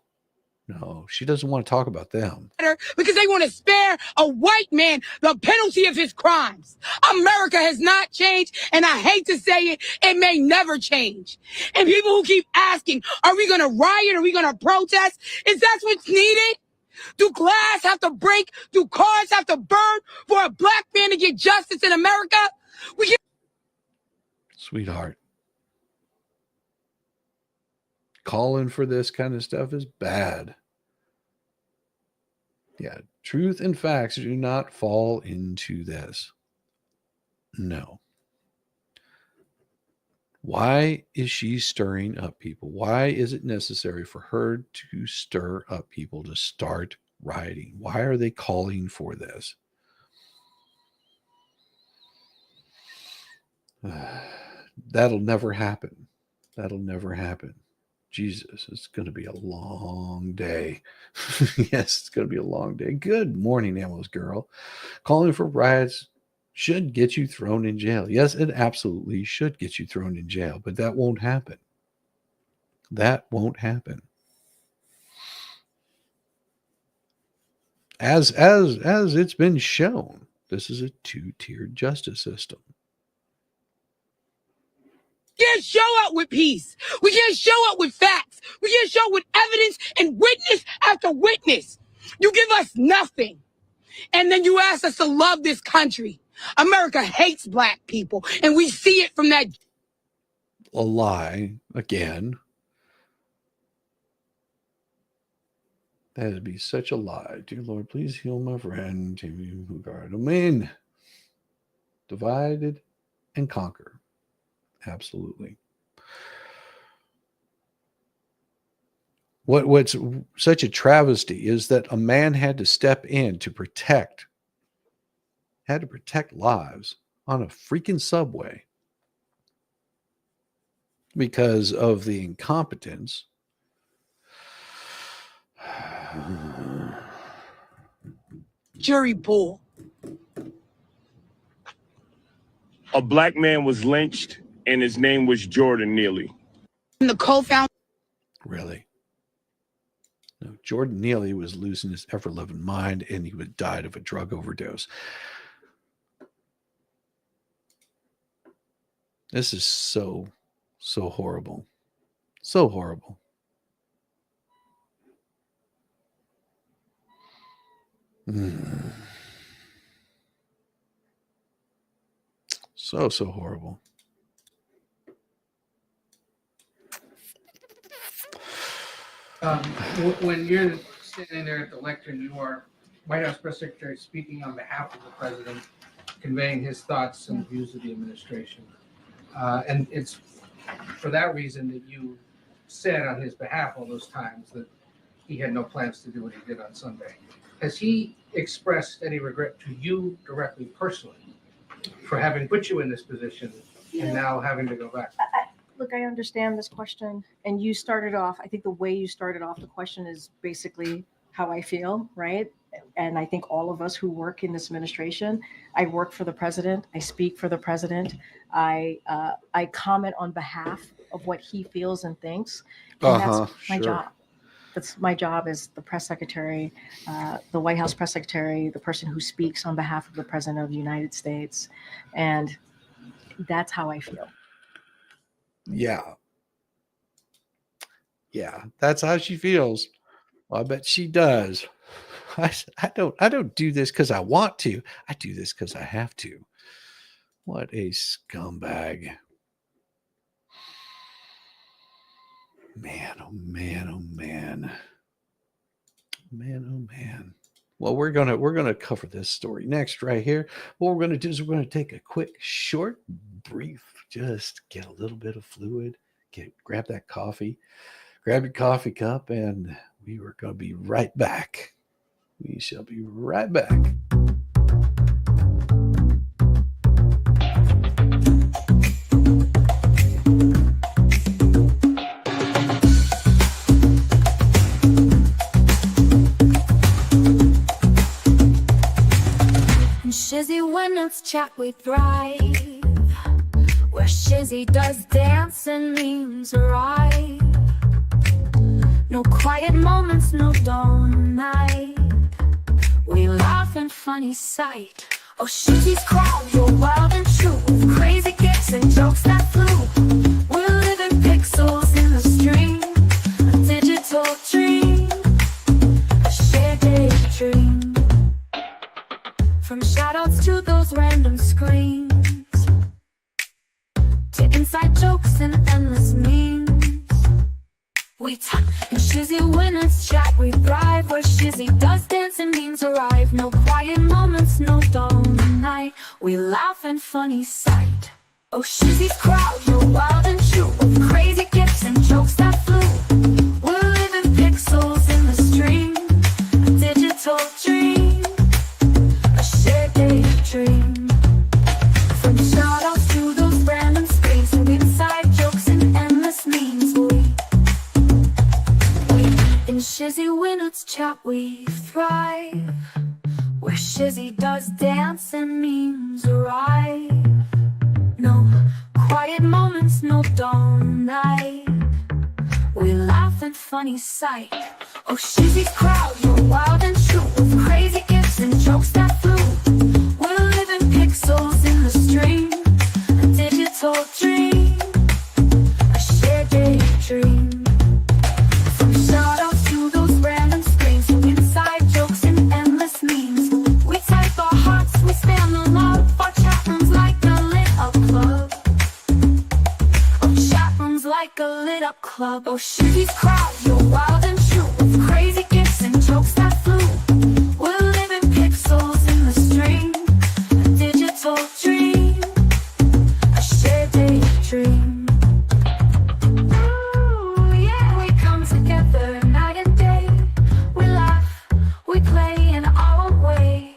she doesn't want to talk about them. Because they want to spare a white man the penalty of his crimes. America has not changed, and I hate to say it, it may never change. And people who keep asking, are we going to riot? Are we going to protest? Is that what's needed? Do glass have to break? Do cars have to burn for a black man to get justice in America? Sweetheart, calling for this kind of stuff is bad. Yeah, truth and facts do not fall into this. No. Why is she stirring up people? Why is it necessary for her to stir up people to start rioting? Why are they calling for this? That'll never happen. That'll never happen. Jesus, it's going to be a long day. Yes, it's going to be a long day. Good morning, Amos girl. Calling for riots should get you thrown in jail. Yes, it absolutely should get you thrown in jail, but that won't happen. That won't happen. As it's been shown, this is a two-tiered justice system. We can't show up with peace. We can't show up with facts. We can't show up with evidence and witness after witness. You give us nothing. And then you ask us to love this country. America hates black people, and we see it from that. A lie, again. That would be such a lie. Dear Lord, please heal my friend, Timmy, who guard him in. Divided and conquer. Absolutely. What's such a travesty is that a man had to step in to protect lives on a freaking subway because of the incompetence. Jury pool. A black man was lynched, and his name was Jordan Neely. And the co-founder. Really? No, Jordan Neely was losing his ever-loving mind, and he would died of a drug overdose. This is so horrible. So horrible. So horrible. When you're standing there at the lectern, you are White House Press Secretary speaking on behalf of the president, conveying his thoughts and views of the administration. And it's for that reason that you said on his behalf all those times that he had no plans to do what he did on Sunday. Has he expressed any regret to you directly, personally, for having put you in this position and now having to go back? Look, I understand this question, and you started off, I think the way you started off the question is basically how I feel, right? And I think all of us who work in this administration, I work for the president, I speak for the president, I comment on behalf of what he feels and thinks, and that's my job. That's my job as the press secretary, the White House press secretary, the person who speaks on behalf of the president of the United States. And that's how I feel. Yeah. Yeah, that's how she feels. Well, I bet she does. I don't do this because I want to. I do this because I have to. What a scumbag. Man, oh man, oh man. Man, oh man. Well, we're gonna cover this story next right here. What we're gonna do is we're gonna take a quick, short, brief, just get a little bit of fluid, grab that coffee, grab your coffee cup, and we are gonna be right back. We shall be right back. Shizzy, when it's chat we thrive, where Shizzy does dance and memes arrive. No quiet moments, no dawn night. We laugh and funny sight. Oh, Shizzy's crowd, you're wild and true, with crazy gifts and jokes that flew. We're living pixels in the stream, a digital dream, a shared daydream. From shoutouts to those random screams, to inside jokes and endless memes. We talk and Shizzy, when it's chat we thrive, where Shizzy does dance and memes arrive. No quiet moments, no dull night. We laugh and funny sight. Oh, Shizzy's crowd, you're wild and true, with crazy gifts and jokes that flew. We're living pixels in the stream, a digital dream, a shared daydream. From shoutouts to those random screams, and inside jokes and endless memes. In Shizzy, when it's chat we thrive, where Shizzy does dance and memes arrive. No quiet moments, no dawn night. We laugh and funny sight. Oh, Shizzy's crowd, you're wild and true, with crazy gifts and jokes that flew. We're living pixels in the stream, a digital dream, a shared daydream. From shoutouts to those random screams, from inside jokes and endless memes. We type our hearts, we spam the love. Our chat rooms like a lit up club. Our chat rooms like a lit up club. Oh, Shizzy's crowd, you're wild and true, with crazy gifts and jokes that flew. We're living pixels in the stream, a digital dream, a shared daydream. We play in our own way,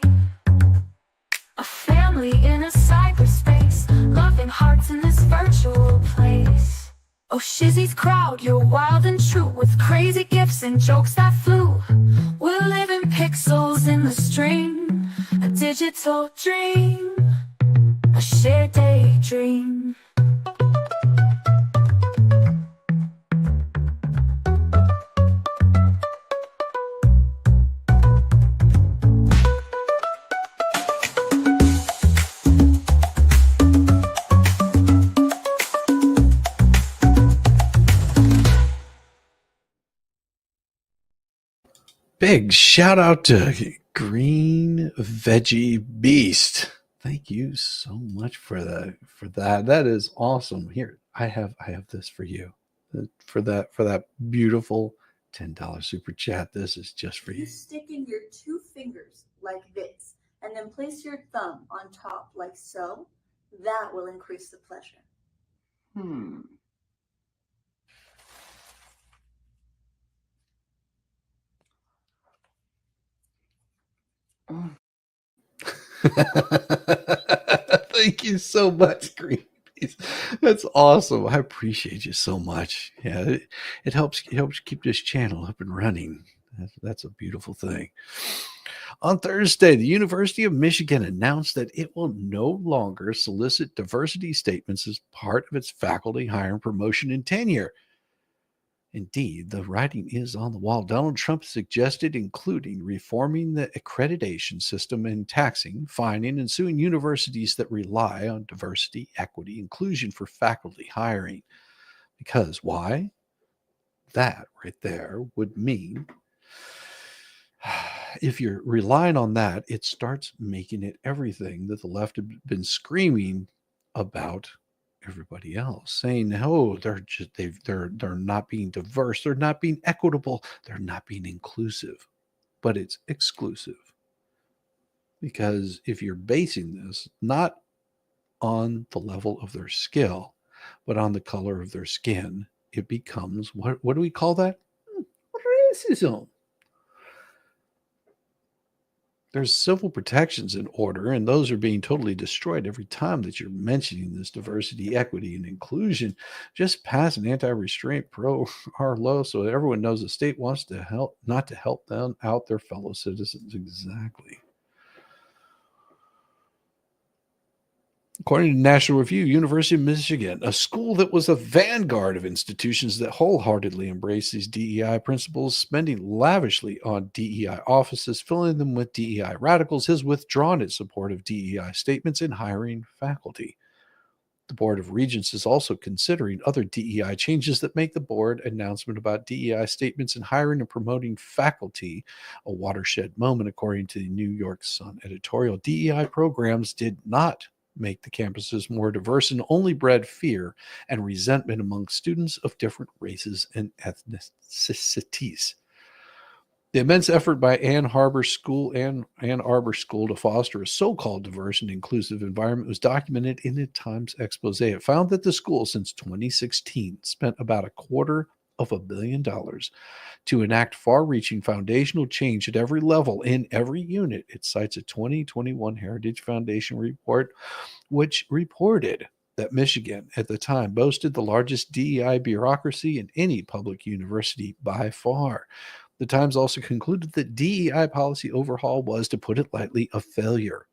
a family in a cyberspace, loving hearts in this virtual place. Oh, Shizzy's crowd, you're wild and true, with crazy gifts and jokes that flew. We're living pixels in the stream, a digital dream, a shared daydream. big shout out to Green Veggie Beast. Thank you so much for that. That is awesome. Here, I have this for you. For that beautiful $10 super chat. This is just for you. You stick in your 2 fingers like this, and then place your thumb on top like so. That will increase the pleasure. Thank you so much, Greenpeace. That's awesome. I appreciate you so much. Yeah, it helps keep this channel up and running. That's a beautiful thing. On Thursday, the University of Michigan announced that it will no longer solicit diversity statements as part of its faculty hiring, promotion, and tenure. Indeed, the writing is on the wall. Donald Trump suggested including reforming the accreditation system and taxing, fining, and suing universities that rely on diversity, equity, inclusion for faculty hiring. Because why? That right there would mean if you're relying on that, it starts making it everything that the left have been screaming about everybody else, saying, "Oh, they're not being diverse, they're not being equitable, they're not being inclusive." But it's exclusive. Because if you're basing this not on the level of their skill, but on the color of their skin, it becomes what do we call that? Racism. There's civil protections in order, and those are being totally destroyed every time that you're mentioning this diversity, equity, and inclusion. Just pass an anti-restraint pro or low so that everyone knows the state wants to help, not to help them out, their fellow citizens. Exactly. According to National Review, University of Michigan, a school that was a vanguard of institutions that wholeheartedly embrace these DEI principles, spending lavishly on DEI offices, filling them with DEI radicals, has withdrawn its support of DEI statements in hiring faculty. The Board of Regents is also considering other DEI changes that make the board announcement about DEI statements in hiring and promoting faculty a watershed moment, according to the New York Sun editorial. DEI programs did not make the campuses more diverse and only bred fear and resentment among students of different races and ethnicities. The immense effort by Ann Arbor School to foster a so-called diverse and inclusive environment was documented in the Times expose. It found that the school since 2016 spent about $250 million to enact far-reaching foundational change at every level in every unit. It cites a 2021 Heritage Foundation report, which reported that Michigan at the time boasted the largest DEI bureaucracy in any public university by far. The Times also concluded that DEI policy overhaul was, to put it lightly, a failure.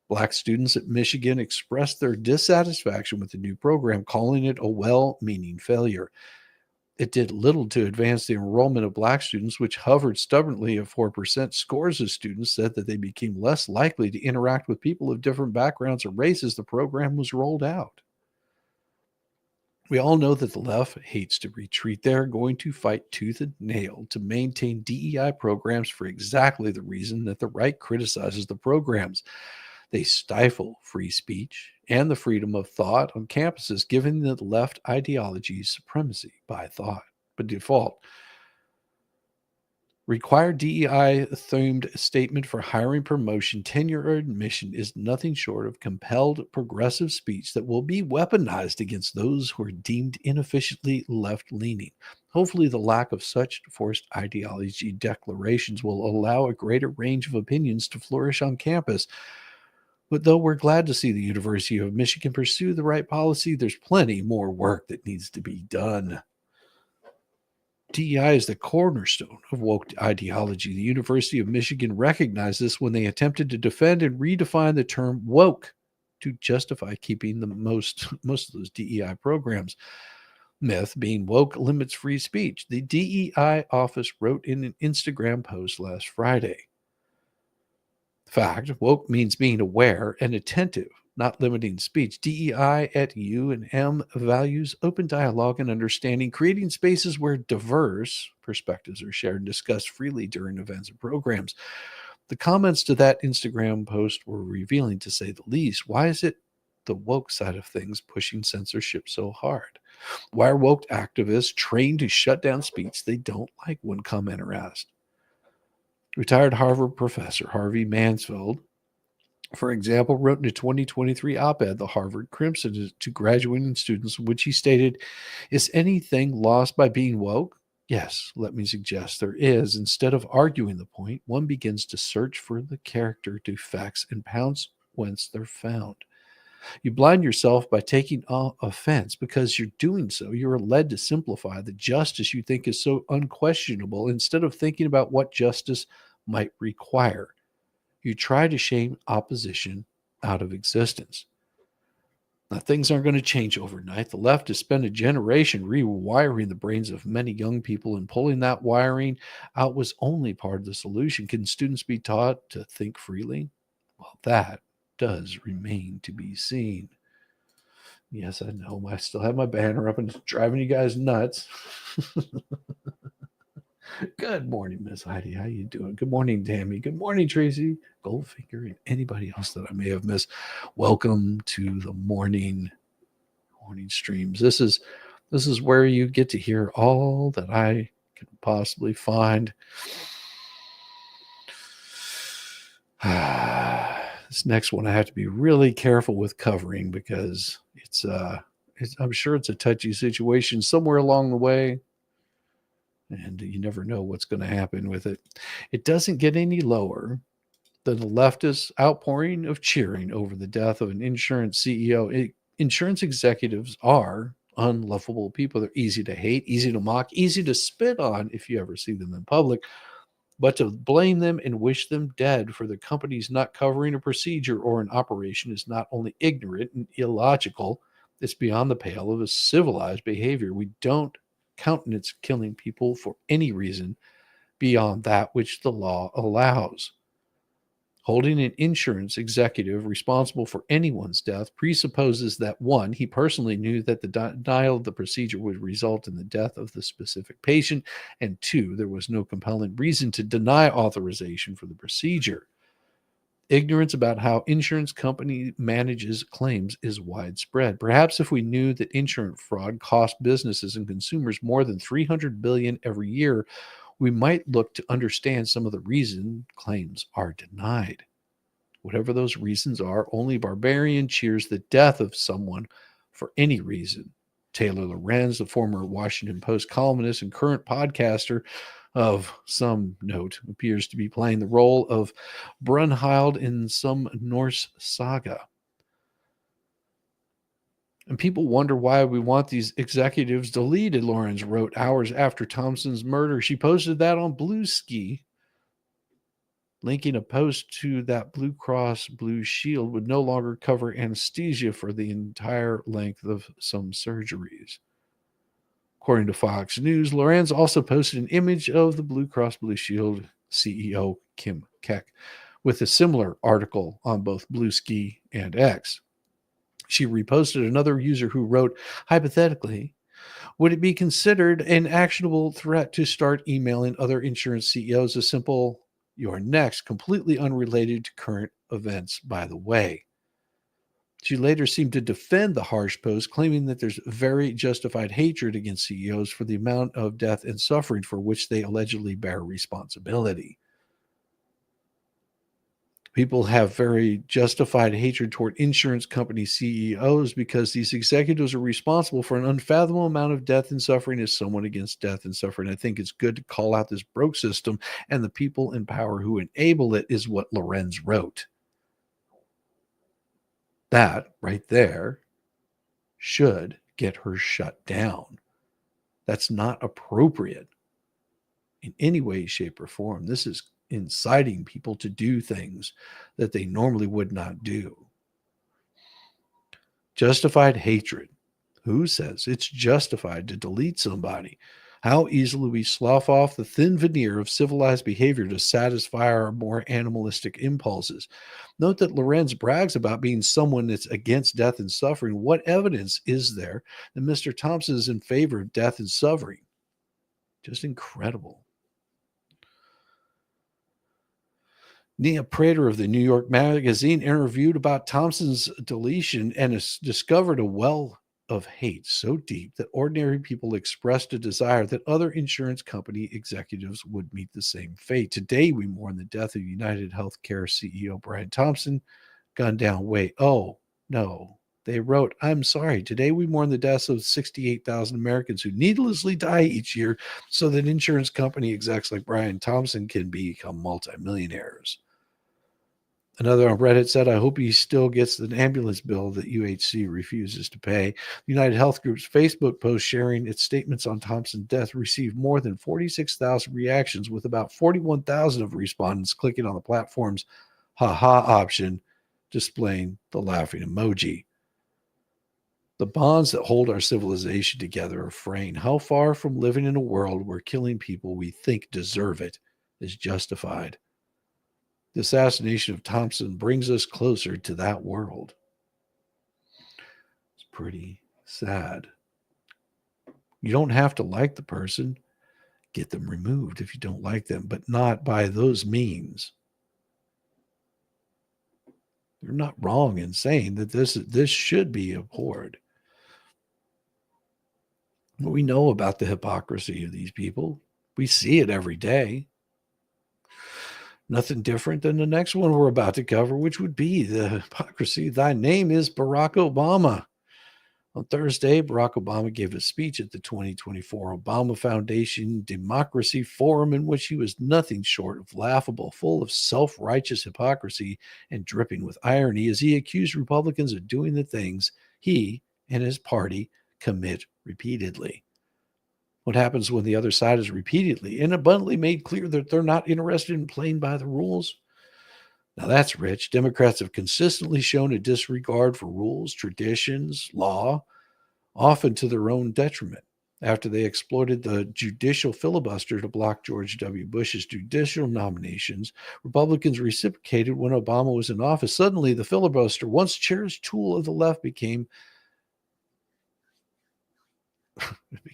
Black students at Michigan expressed their dissatisfaction with the new program, calling it a well-meaning failure. It did little to advance the enrollment of Black students, which hovered stubbornly at 4%. Scores of students said that they became less likely to interact with people of different backgrounds or races the program was rolled out. We all know that the left hates to retreat. They're going to fight tooth and nail to maintain DEI programs for exactly the reason that the right criticizes the programs. They stifle free speech and the freedom of thought on campuses, giving the left ideology supremacy by default. Required DEI-themed statement for hiring, promotion, tenure, or admission is nothing short of compelled progressive speech that will be weaponized against those who are deemed inefficiently left-leaning. Hopefully, the lack of such forced ideology declarations will allow a greater range of opinions to flourish on campus. But though we're glad to see the University of Michigan pursue the right policy, there's plenty more work that needs to be done. DEI is the cornerstone of woke ideology. The University of Michigan recognized this when they attempted to defend and redefine the term woke to justify keeping the most of those DEI programs. Myth being woke limits free speech. The DEI office wrote in an Instagram post last Friday. Fact, woke means being aware and attentive, not limiting speech. DEI at U and M values open dialogue and understanding, creating spaces where diverse perspectives are shared and discussed freely during events and programs. The comments to that Instagram post were revealing, to say the least. Why is it the woke side of things pushing censorship so hard? Why are woke activists trained to shut down speech they don't like when commenter asked? Retired Harvard professor Harvey Mansfield, for example, wrote in a 2023 op-ed, The Harvard Crimson, to graduating students, in which he stated, "Is anything lost by being woke? Yes, let me suggest there is. Instead of arguing the point, one begins to search for the character defects and pounce whence they're found. You blind yourself by taking offense. Because you're doing so, you are led to simplify the justice you think is so unquestionable instead of thinking about what justice might require. You try to shame opposition out of existence." Now, things aren't going to change overnight. The left has spent a generation rewiring the brains of many young people, and pulling that wiring out was only part of the solution. Can students be taught to think freely? Well, that does remain to be seen. Yes, I know. I still have my banner up and it's driving you guys nuts. Good morning, Miss Heidi. How you doing? Good morning, Tammy. Good morning, Tracy, Goldfinger, and anybody else that I may have missed. Welcome to the morning streams. This is where you get to hear all that I can possibly find. This next one I have to be really careful with covering because I'm sure it's a touchy situation somewhere along the way. And you never know what's going to happen with it. It doesn't get any lower than the leftist outpouring of cheering over the death of an insurance CEO. Insurance executives are unlovable people. They're easy to hate, easy to mock, easy to spit on if you ever see them in public. But to blame them and wish them dead for the company's not covering a procedure or an operation is not only ignorant and illogical, it's beyond the pale of a civilized behavior. We don't countenance killing people for any reason beyond that which the law allows. Holding an insurance executive responsible for anyone's death presupposes that, one, he personally knew that the denial of the procedure would result in the death of the specific patient, and two, there was no compelling reason to deny authorization for the procedure. Ignorance about how insurance company manages claims is widespread. Perhaps if we knew that insurance fraud cost businesses and consumers more than $300 billion every year, we might look to understand some of the reason claims are denied. Whatever those reasons are, only barbarian cheers the death of someone for any reason. Taylor Lorenz, the former Washington Post columnist and current podcaster of some note, appears to be playing the role of Brunhild in some Norse saga. And people wonder why we want these executives deleted, Lorenz wrote hours after Thompson's murder. She posted that on Bluesky, linking a post to that Blue Cross Blue Shield would no longer cover anesthesia for the entire length of some surgeries. According to Fox News, Lorenz also posted an image of the Blue Cross Blue Shield CEO Kim Keck with a similar article on both Bluesky and X. She reposted another user who wrote, hypothetically, would it be considered an actionable threat to start emailing other insurance CEOs a simple, "You're next," completely unrelated to current events, by the way? She later seemed to defend the harsh post, claiming that there's very justified hatred against CEOs for the amount of death and suffering for which they allegedly bear responsibility. People have very justified hatred toward insurance company CEOs because these executives are responsible for an unfathomable amount of death and suffering as someone against death and suffering. I think it's good to call out this broke system, and the people in power who enable it is what Lorenz wrote. That right there should get her shut down. That's not appropriate in any way, shape, or form. This is inciting people to do things that they normally would not do. Justified hatred. Who says it's justified to delete somebody? How easily we slough off the thin veneer of civilized behavior to satisfy our more animalistic impulses. Note that Lorenz brags about being someone that's against death and suffering. What evidence is there that Mr. Thompson is in favor of death and suffering? Just incredible. Nia Prater of the New York Magazine interviewed about Thompson's deletion and has discovered a well of hate so deep that ordinary people expressed a desire that other insurance company executives would meet the same fate. Today, we mourn the death of United Healthcare CEO Brian Thompson, gunned down. Wait, oh, no. They wrote, I'm sorry. Today, we mourn the deaths of 68,000 Americans who needlessly die each year so that insurance company execs like Brian Thompson can become multimillionaires. Another on Reddit said, I hope he still gets an ambulance bill that UHC refuses to pay. United Health Group's Facebook post sharing its statements on Thompson's death received more than 46,000 reactions, with about 41,000 of respondents clicking on the platform's haha option, displaying the laughing emoji. The bonds that hold our civilization together are fraying. How far from living in a world where killing people we think deserve it is justified? The assassination of Thompson brings us closer to that world. It's pretty sad. You don't have to like the person. Get them removed if you don't like them, but not by those means. You're not wrong in saying that this should be abhorred. We know about the hypocrisy of these people. We see it every day. Nothing different than the next one we're about to cover, which would be the hypocrisy. Thy name is Barack Obama. On Thursday, Barack Obama gave a speech at the 2024 Obama Foundation Democracy Forum in which he was nothing short of laughable, full of self-righteous hypocrisy and dripping with irony as he accused Republicans of doing the things he and his party commit repeatedly. What happens when the other side is repeatedly and abundantly made clear that they're not interested in playing by the rules? Now that's rich. Democrats have consistently shown a disregard for rules, traditions, law, often to their own detriment. After they exploited the judicial filibuster to block George W. Bush's judicial nominations, Republicans reciprocated when Obama was in office. Suddenly, the filibuster, once cherished tool of the left, became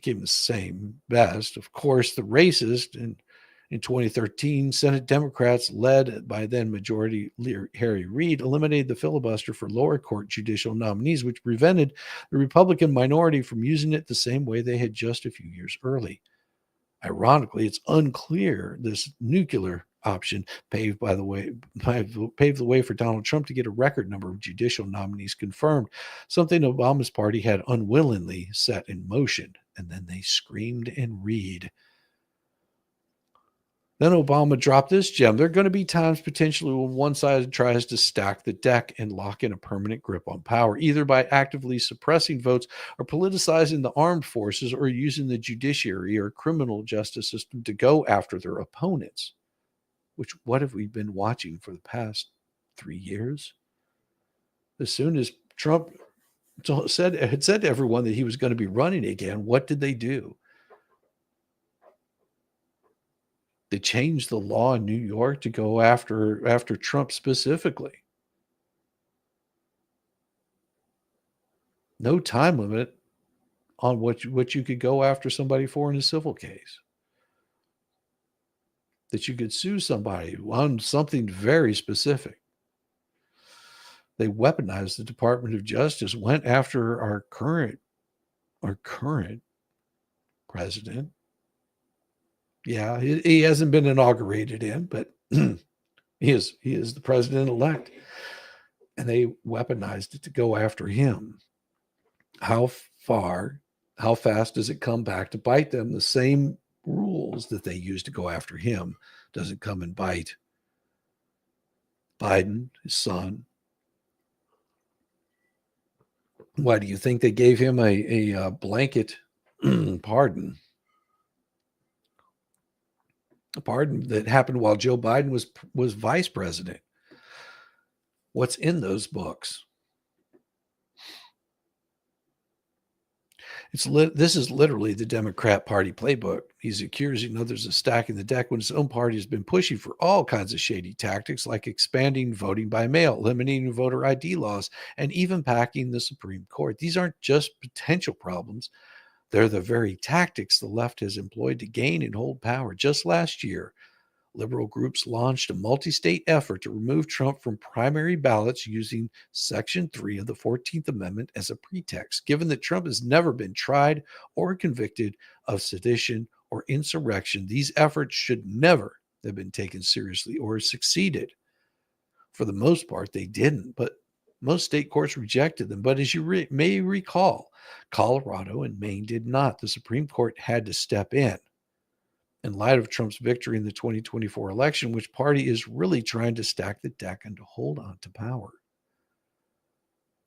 the same best. Of course, the racist in 2013, Senate Democrats, led by then Majority Leader Harry Reid, eliminated the filibuster for lower court judicial nominees, which prevented the Republican minority from using it the same way they had just a few years early. Ironically, it's unclear this nuclear option paved the way for Donald Trump to get a record number of judicial nominees confirmed, something Obama's party had unwillingly set in motion. And then they screamed and read. Then Obama dropped this gem. There are going to be times potentially when one side tries to stack the deck and lock in a permanent grip on power, either by actively suppressing votes or politicizing the armed forces or using the judiciary or criminal justice system to go after their opponents. What have we been watching for the past 3 years? As soon as Trump had said to everyone that he was going to be running again, what did they do? They changed the law in New York to go after Trump specifically. No time limit on what you could go after somebody for in a civil case. That you could sue somebody on something very specific. They weaponized the Department of Justice, went after our current president. Yeah, he hasn't been inaugurated in, but he is the president-elect. And they weaponized it to go after him. How fast does it come back to bite them? The same rules that they used to go after him doesn't come and bite Biden, his son. Why do you think they gave him a blanket pardon? A pardon that happened while Joe Biden was vice president. What's in those books? This is literally the Democrat Party playbook. He's accusing others of stacking the deck when his own party has been pushing for all kinds of shady tactics, like expanding voting by mail, eliminating voter ID laws, and even packing the Supreme Court. These aren't just potential problems. They're the very tactics the left has employed to gain and hold power. Just last year, liberal groups launched a multi-state effort to remove Trump from primary ballots using Section 3 of the 14th Amendment as a pretext. Given that Trump has never been tried or convicted of sedition or insurrection, these efforts should never have been taken seriously or succeeded. For the most part, they didn't, but most state courts rejected them. But as you may recall, Colorado and Maine did not. The Supreme Court had to step in light of Trump's victory in the 2024 election, which party is really trying to stack the deck and to hold on to power.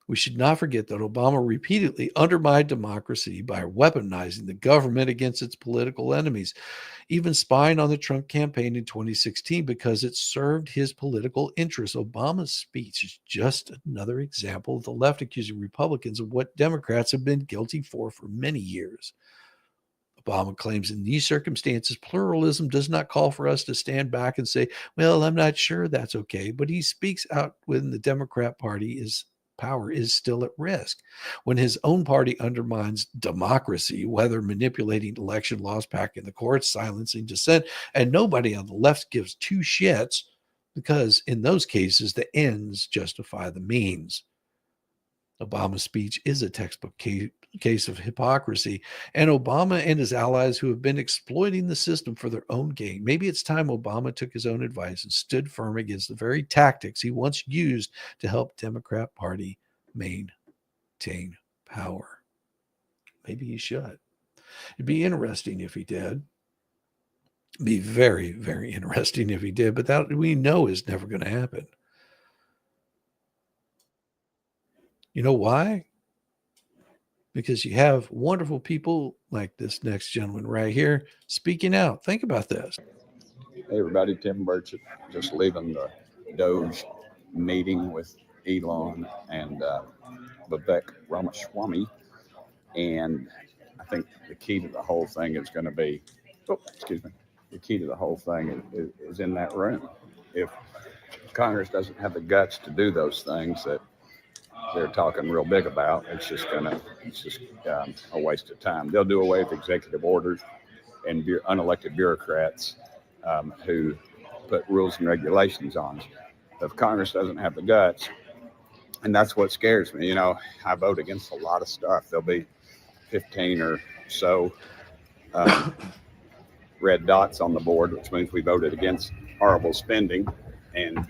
We should not forget that Obama repeatedly undermined democracy by weaponizing the government against its political enemies, even spying on the Trump campaign in 2016 because it served his political interests. Obama's speech is just another example of the left accusing Republicans of what Democrats have been guilty for many years. Obama claims in these circumstances, pluralism does not call for us to stand back and say, well, I'm not sure that's okay. But he speaks out when the Democrat Party's power is still at risk. When his own party undermines democracy, whether manipulating election laws, packing the courts, silencing dissent, and nobody on the left gives two shits because in those cases, the ends justify the means. Obama's speech is a textbook case of hypocrisy, and Obama and his allies who have been exploiting the system for their own gain. Maybe it's time Obama took his own advice and stood firm against the very tactics he once used to help Democrat Party maintain power. Maybe he should. It'd be interesting if he did. It'd be very, very interesting if he did, but that we know is never going to happen. You know why? Because you have wonderful people like this next gentleman right here speaking out. Think about this. Hey, everybody. Tim Burchett, just leaving the Doge meeting with Elon and Vivek Ramaswamy. And I think the key to the whole thing is going to be, the key to the whole thing is in that room. If Congress doesn't have the guts to do those things that they're talking real big about, it's just a waste of time. They'll do away with executive orders and unelected bureaucrats who put rules and regulations on. If Congress doesn't have the guts, and that's what scares me. You know, I vote against a lot of stuff. There'll be 15 or so red dots on the board, which means we voted against horrible spending, and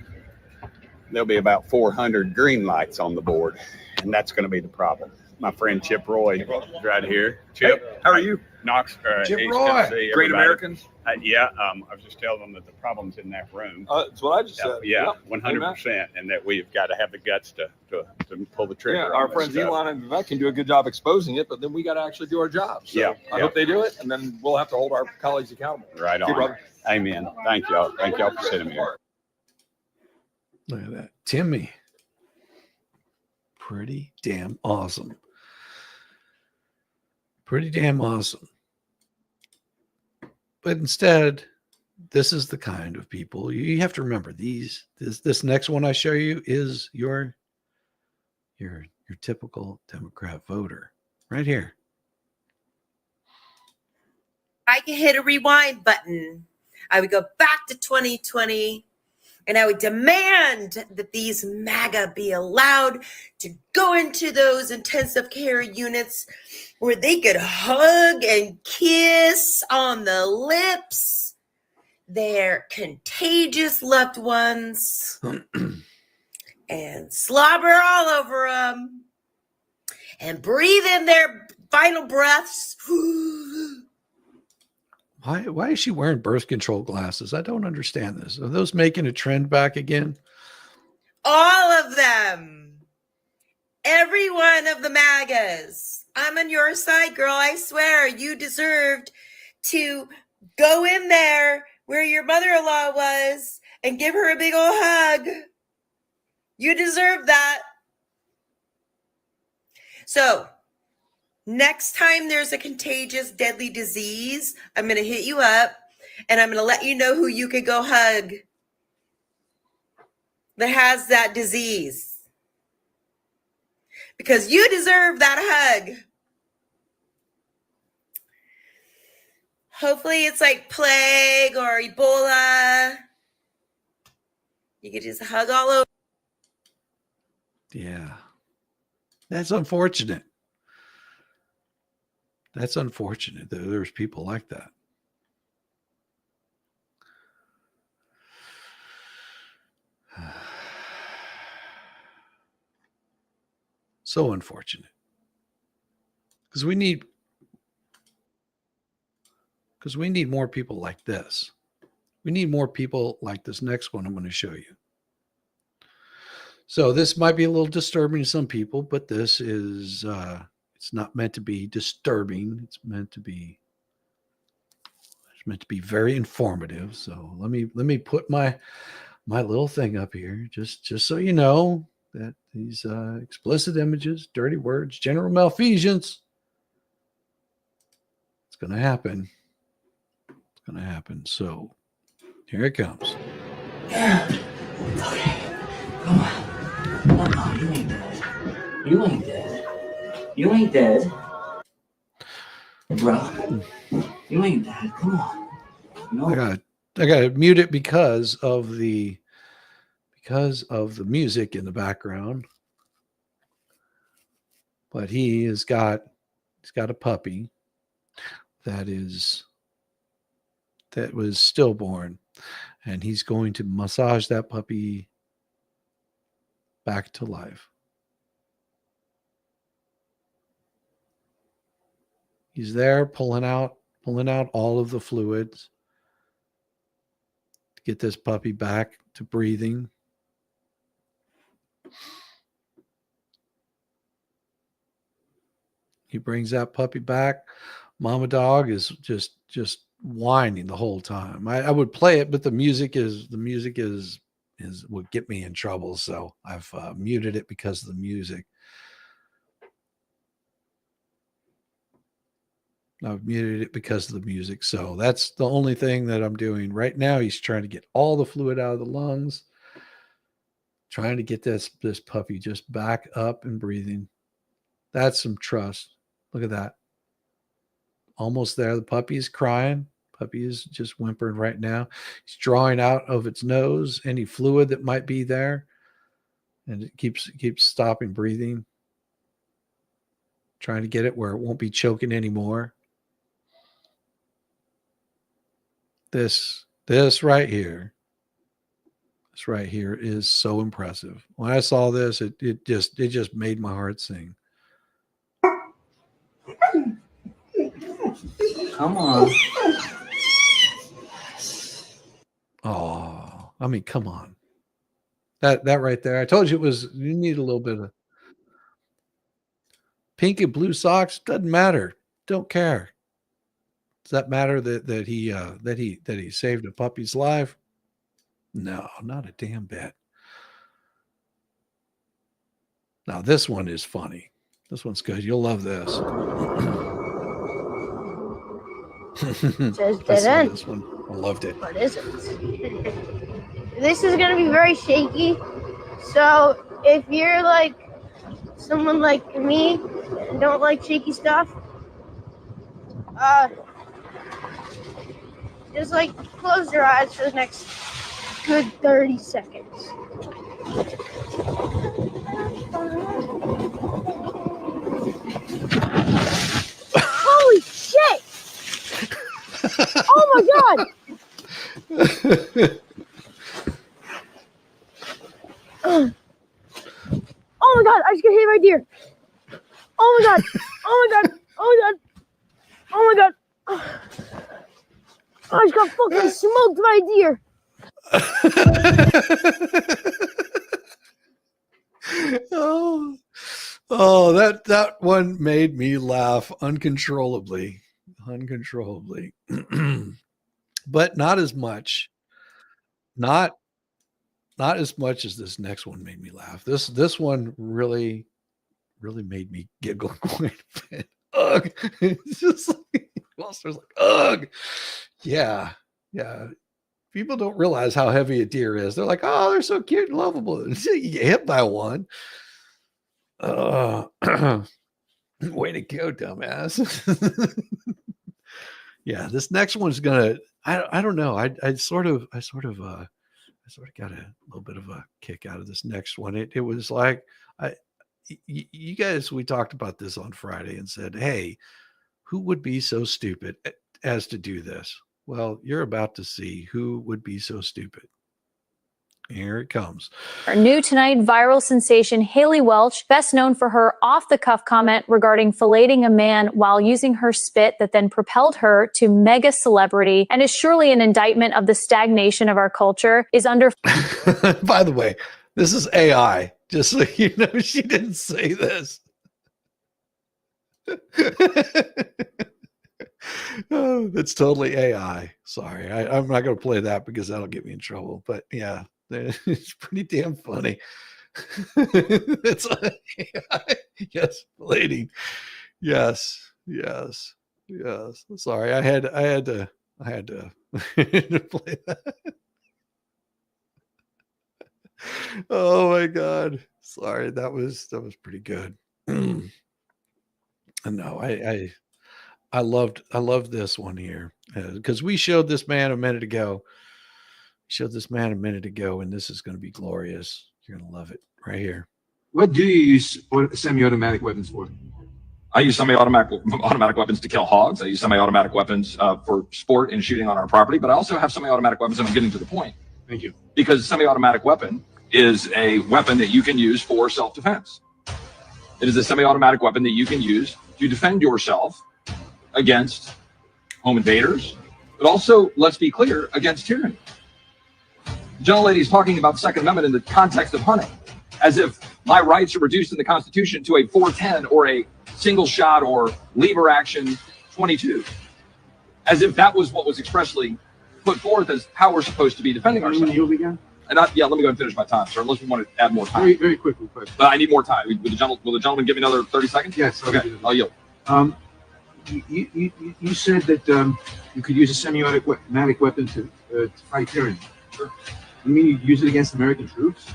there'll be about 400 green lights on the board, and that's going to be the problem. My friend Chip Roy is right here. Chip, hey, how are you? Knox, Chip Roy, great Americans. I was just telling them that the problem's in that room. That's what I just said. Yeah, 100%, and that we've got to have the guts to pull the trigger. Yeah, on our this friends stuff. Elon and Vivek can do a good job exposing it, but then we got to actually do our job. So I hope they do it, and then we'll have to hold our colleagues accountable. Right on. Brother. Amen. Thank y'all. Thank y'all for sitting here. Look at that. Timmy. Pretty damn awesome. Pretty damn awesome. But instead, this is the kind of people you have to remember. This next one I show you is your typical Democrat voter right here. I could hit a rewind button. I would go back to 2020 and I would demand that these MAGA be allowed to go into those intensive care units where they could hug and kiss on the lips their contagious loved ones and slobber all over them and breathe in their final breaths. Why is she wearing birth control glasses? I don't understand this. Are those making a trend back again? All of them. Every one of the MAGAs. I'm on your side, girl. I swear you deserved to go in there where your mother-in-law was and give her a big old hug. You deserve that. So Next time there's a contagious, deadly disease, I'm going to hit you up and I'm going to let you know who you could go hug that has that disease. Because you deserve that hug. Hopefully it's like plague or Ebola. You could just hug all over. Yeah. That's unfortunate. That's unfortunate that there's people like that. So unfortunate. Because we need more people like this. We need more people like this next one I'm going to show you. So this might be a little disturbing to some people, but this is it's not meant to be disturbing. It's meant to be very informative. So let me put my little thing up here just so you know that these explicit images, dirty words, general malfeasance, it's going to happen. It's going to happen. So here it comes. Yeah. Okay. Come on. No, you ain't dead. You ain't dead. You ain't dead. Bro. You ain't dead. Come on. No. I gotta mute it because of the music in the background. But he's got a puppy that was stillborn, and he's going to massage that puppy back to life. He's there pulling out all of the fluids to get this puppy back to breathing. He brings that puppy back. Mama dog is just whining the whole time. I would play it, but the music is would get me in trouble. So I've muted it because of the music. I've muted it because of the music. So that's the only thing that I'm doing right now. He's trying to get all the fluid out of the lungs, trying to get this puppy just back up and breathing. That's some trust. Look at that. Almost there. The puppy is crying. Puppy is just whimpering right now. He's drawing out of its nose any fluid that might be there. And it keeps stopping breathing. Trying to get it where it won't be choking anymore. This right here. This right here is so impressive. When I saw this, it just made my heart sing. Come on. Oh, I mean, come on. That right there. I told you you need a little bit of pink and blue socks. Doesn't matter. Don't care. Does that matter that he saved a puppy's life? No, not a damn bit. Now this one is funny. This one's good. You'll love this. Says dead end. This one. I loved it. What is it? This is going to be very shaky. So if you're like someone like me and don't like shaky stuff, just like close your eyes for the next good 30 seconds. Holy shit! Oh my god! Oh my god, I just got hit right there. Oh my god. Oh my god. Oh my god. Oh my god. I just got fucking smoked right there. Oh, that one made me laugh uncontrollably. But not as much. Not as much as this next one made me laugh. This one really made me giggle quite a bit. ugh. It's just like, Walter's like, ugh. Yeah. Yeah. People don't realize how heavy a deer is. They're like, oh, they're so cute and lovable. Until you get hit by one. Way to go, dumbass. Yeah, this next one's gonna. I don't know. I sort of got a little bit of a kick out of this next one. It was like you guys. We talked about this on Friday and said, hey, who would be so stupid as to do this? Well, you're about to see who would be so stupid. Here it comes. Our new tonight, viral sensation Haley Welch, best known for her off-the-cuff comment regarding filleting a man while using her spit that then propelled her to mega celebrity and is surely an indictment of the stagnation of our culture, is under... By the way, this is AI. Just so you know, she didn't say this. Oh, it's totally AI. Sorry. I'm not going to play that because that'll get me in trouble. But yeah. It's pretty damn funny. It's yes, lady. Yes. Sorry, I had to play that. Oh my God. Sorry, that was pretty good. No, I loved this one here because we showed this man a minute ago. And this is going to be glorious. You're going to love it right here. What do you use semi-automatic weapons for? I use semi-automatic weapons to kill hogs. I use semi-automatic weapons for sport and shooting on our property, but I also have semi-automatic weapons, and I'm getting to the point. Thank you. Because semi-automatic weapon is a weapon that you can use for self-defense. It is a semi-automatic weapon that you can use to defend yourself against home invaders, but also, let's be clear, against tyranny. The gentlelady is talking about the Second Amendment in the context of hunting, as if my rights are reduced in the Constitution to a 410 or a single shot or lever action 22, as if that was what was expressly put forth as how we're supposed to be defending ourselves. You'll begin? And let me go ahead and finish my time, sir, unless we want to add more time. Very quickly. But I need more time. Will the gentleman give me another 30 seconds? Yes. Okay, I'll yield. You said that you could use a semi-automatic weapon to fight tyranny. Sure. You mean you use it against American troops?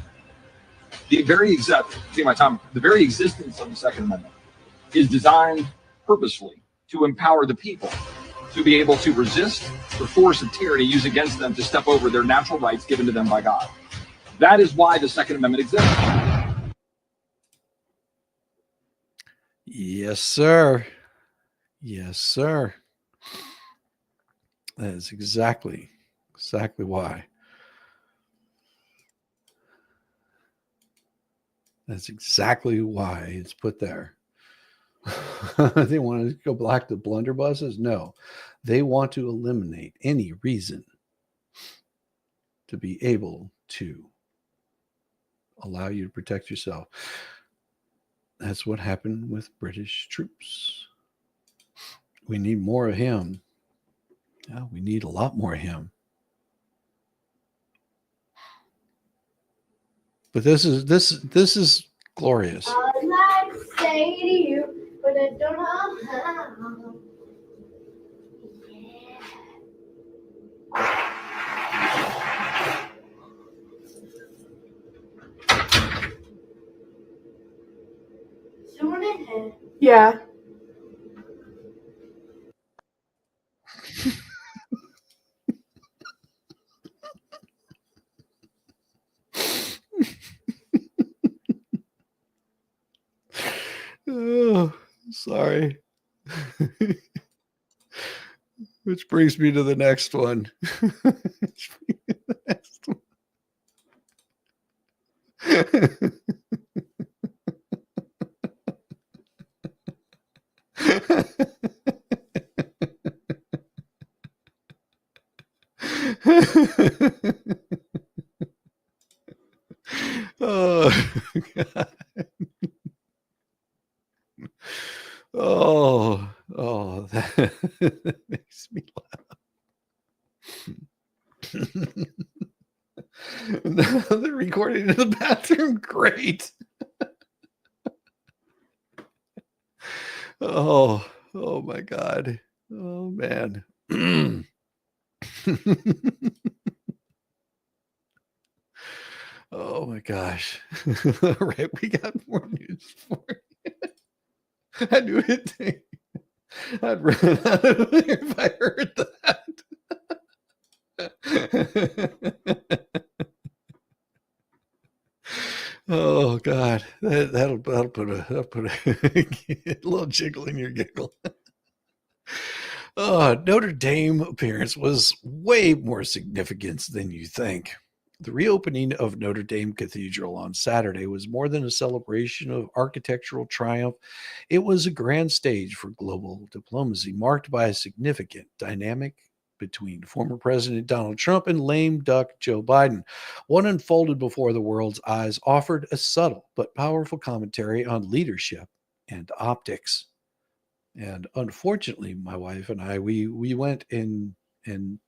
The very existence of the Second Amendment is designed purposefully to empower the people to be able to resist the force of tyranny used against them to step over their natural rights given to them by God. That is why the Second Amendment exists. Yes, sir. Yes, sir. That is exactly why. That's exactly why it's put there. They want to go back to blunderbusses? No. They want to eliminate any reason to be able to allow you to protect yourself. That's what happened with British troops. We need more of him. Yeah, we need a lot more of him. But this is glorious. I'd like to say to you, but I don't know how. Yeah. Oh, sorry. Which brings me to the next one. Oh, God. That makes me laugh. No, they're recording in the bathroom. Great. Oh, Oh my God. Oh man. Oh my gosh. All right, we got more news for you. I knew it. I'd run out of there if I heard that. Oh God, that'll put a little jiggle in your giggle. Notre Dame appearance was way more significant than you think. The reopening of Notre Dame Cathedral on Saturday was more than a celebration of architectural triumph. It was a grand stage for global diplomacy, marked by a significant dynamic between former President Donald Trump and lame duck Joe Biden. What unfolded before the world's eyes offered a subtle but powerful commentary on leadership and optics. And unfortunately, my wife and I, we went in and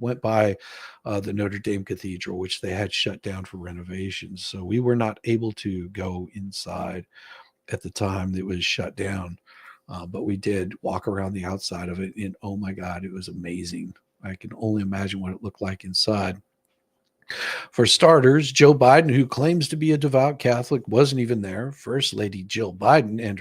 went by the Notre Dame Cathedral, which they had shut down for renovations. So we were not able to go inside at the time that it was shut down. But we did walk around the outside of it, and oh my God, it was amazing. I can only imagine what it looked like inside. For starters, Joe Biden, who claims to be a devout Catholic, wasn't even there. First Lady Jill Biden and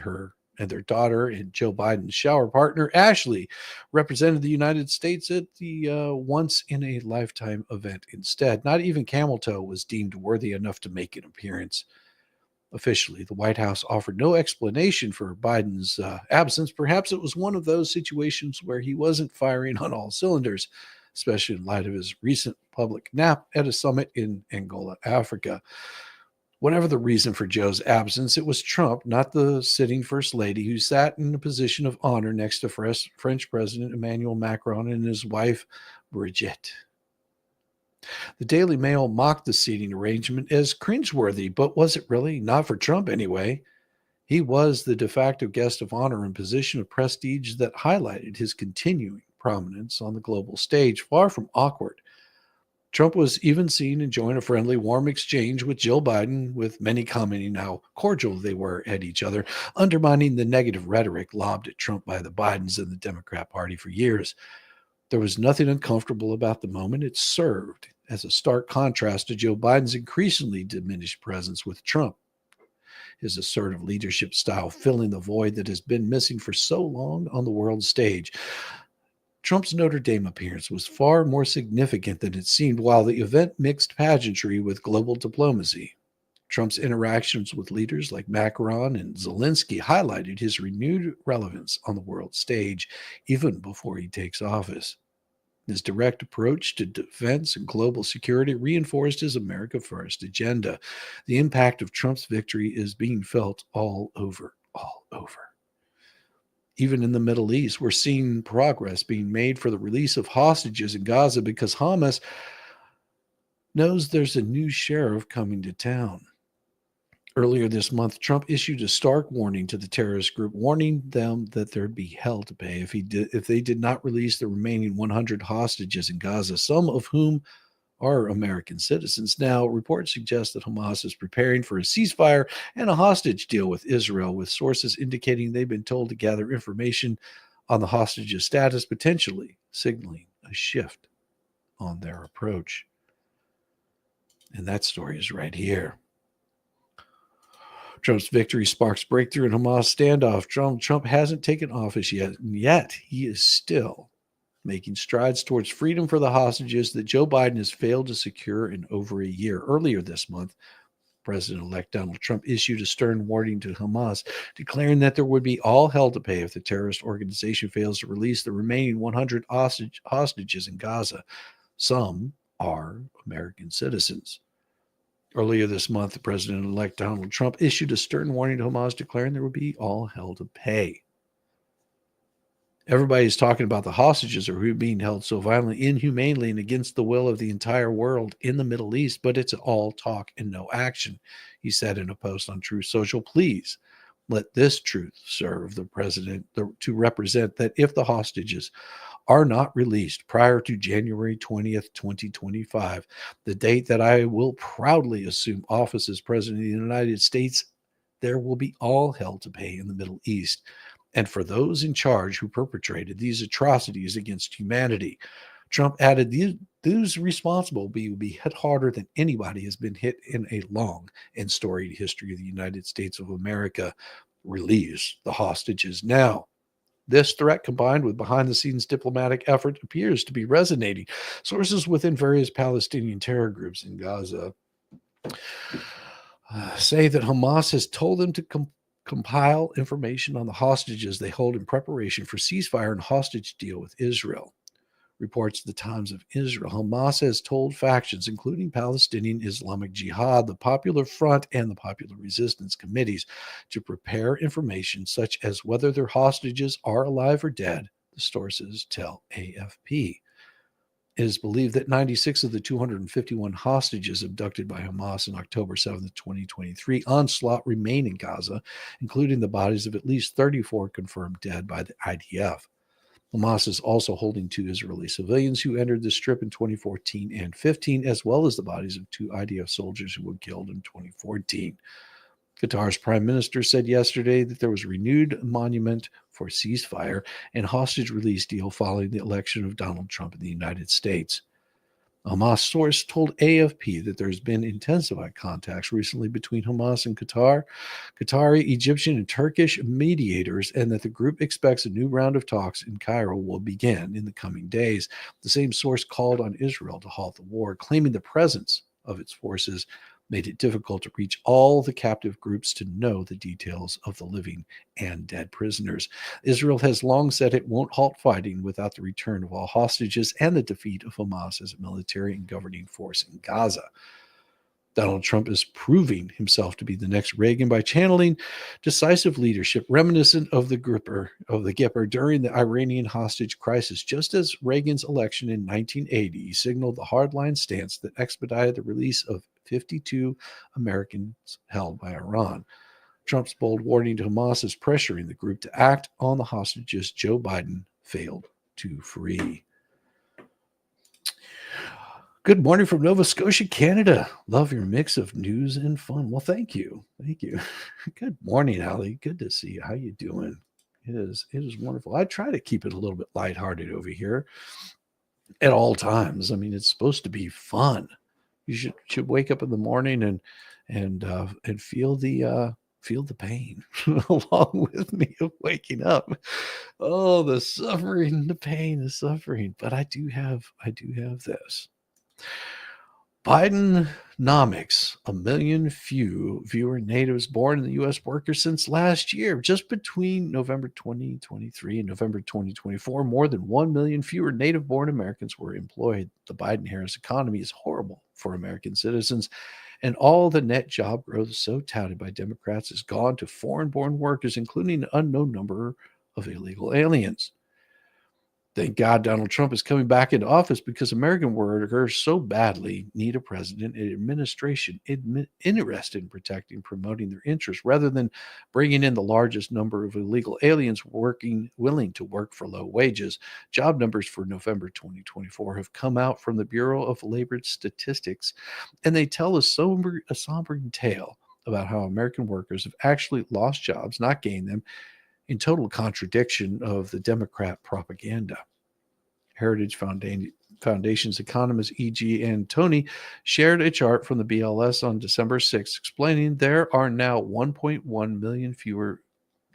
their daughter and Joe Biden's shower partner, Ashley, represented the United States at the once-in-a-lifetime event instead. Not even Camel Toe was deemed worthy enough to make an appearance. Officially, the White House offered no explanation for Biden's absence. Perhaps it was one of those situations where he wasn't firing on all cylinders, especially in light of his recent public nap at a summit in Angola, Africa. Whatever the reason for Joe's absence, it was Trump, not the sitting First Lady, who sat in a position of honor next to French President Emmanuel Macron and his wife, Brigitte. The Daily Mail mocked the seating arrangement as cringeworthy, but was it really? Not for Trump, anyway. He was the de facto guest of honor and position of prestige that highlighted his continuing prominence on the global stage, far from awkward. Trump was even seen enjoying a friendly, warm exchange with Jill Biden, with many commenting how cordial they were at each other, undermining the negative rhetoric lobbed at Trump by the Bidens and the Democrat Party for years. There was nothing uncomfortable about the moment. It served as a stark contrast to Joe Biden's increasingly diminished presence with Trump, his assertive leadership style filling the void that has been missing for so long on the world stage. Trump's Notre Dame appearance was far more significant than it seemed, while the event mixed pageantry with global diplomacy. Trump's interactions with leaders like Macron and Zelensky highlighted his renewed relevance on the world stage, even before he takes office. His direct approach to defense and global security reinforced his America First agenda. The impact of Trump's victory is being felt all over. Even in the Middle East, we're seeing progress being made for the release of hostages in Gaza because Hamas knows there's a new sheriff coming to town. Earlier this month, Trump issued a stark warning to the terrorist group, warning them that there'd be hell to pay if they did not release the remaining 100 hostages in Gaza, some of whom are American citizens. Now, reports suggest that Hamas is preparing for a ceasefire and a hostage deal with Israel, with sources indicating they've been told to gather information on the hostages' status, potentially signaling a shift on their approach. And that story is right here. Trump's victory sparks breakthrough in Hamas standoff. Trump hasn't taken office yet he is still making strides towards freedom for the hostages that Joe Biden has failed to secure in over a year. Earlier this month, President-elect Donald Trump issued a stern warning to Hamas, declaring that there would be all hell to pay if the terrorist organization fails to release the remaining 100 hostages in Gaza. Some are American citizens. Earlier this month, the President-elect Donald Trump issued a stern warning to Hamas, declaring there would be all hell to pay. Everybody's talking about the hostages are being held so violently, inhumanely, and against the will of the entire world in the Middle East, but it's all talk and no action, he said in a post on Truth Social. Please let this truth serve the president to represent that if the hostages are not released prior to January 20th, 2025, the date that I will proudly assume office as President of the United States, there will be all hell to pay in the Middle East. and for those in charge who perpetrated these atrocities against humanity. Trump added, those responsible will be hit harder than anybody has been hit in a long and storied history of the United States of America. Release the hostages now. This threat, combined with behind-the-scenes diplomatic effort, appears to be resonating. Sources within various Palestinian terror groups in Gaza say that Hamas has told them to compile information on the hostages they hold in preparation for ceasefire and hostage deal with Israel. Reports the Times of Israel. Hamas has told factions, including Palestinian Islamic Jihad, the Popular Front, and the Popular Resistance Committees, to prepare information such as whether their hostages are alive or dead, the sources tell AFP. It is believed that 96 of the 251 hostages abducted by Hamas on October 7, 2023 onslaught remain in Gaza, including the bodies of at least 34 confirmed dead by the IDF. Hamas is also holding 2 Israeli civilians who entered the Strip in 2014 and 15, as well as the bodies of 2 IDF soldiers who were killed in 2014. Qatar's prime minister said yesterday that there was a renewed monument for ceasefire and hostage release deal following the election of Donald Trump in the United States. A Hamas source told AFP that there's been intensified contacts recently between Hamas and Qatari, Egyptian, and Turkish mediators, and that the group expects a new round of talks in Cairo will begin in the coming days. The same source called on Israel to halt the war, claiming the presence of its forces made it difficult to reach all the captive groups to know the details of the living and dead prisoners. Israel has long said it won't halt fighting without the return of all hostages and the defeat of Hamas as a military and governing force in Gaza. Donald Trump is proving himself to be the next Reagan by channeling decisive leadership reminiscent of the Gipper during the Iranian hostage crisis. Just as Reagan's election in 1980 signaled the hardline stance that expedited the release of 52 Americans held by Iran. Trump's bold warning to Hamas is pressuring the group to act on the hostages Joe Biden failed to free. Good morning from Nova Scotia, Canada. Love your mix of news and fun. Well, thank you. Thank you. Good morning, Ali. Good to see you. How you doing? It is wonderful. I try to keep it a little bit lighthearted over here at all times. I mean, it's supposed to be fun. You should wake up in the morning and feel the pain along with me of waking up. Oh, the suffering, the pain, the suffering. But I do have this. Bidenomics, 1 million fewer natives born in the U.S. workers since last year. Just between November 2023 and November 2024, more than 1 million fewer native-born Americans were employed. The Biden-Harris economy is horrible for American citizens, and all the net job growth so touted by Democrats has gone to foreign-born workers, including an unknown number of illegal aliens. Thank God Donald Trump is coming back into office, because American workers so badly need a president and administration interested in protecting, promoting their interests, rather than bringing in the largest number of illegal aliens willing to work for low wages. Job numbers for November 2024 have come out from the Bureau of Labor Statistics, and they tell a sombering tale about how American workers have actually lost jobs, not gained them, in total contradiction of the Democrat propaganda. Heritage Foundation's economist E.G. Antoni shared a chart from the BLS on December 6th explaining there are now 1.1 million fewer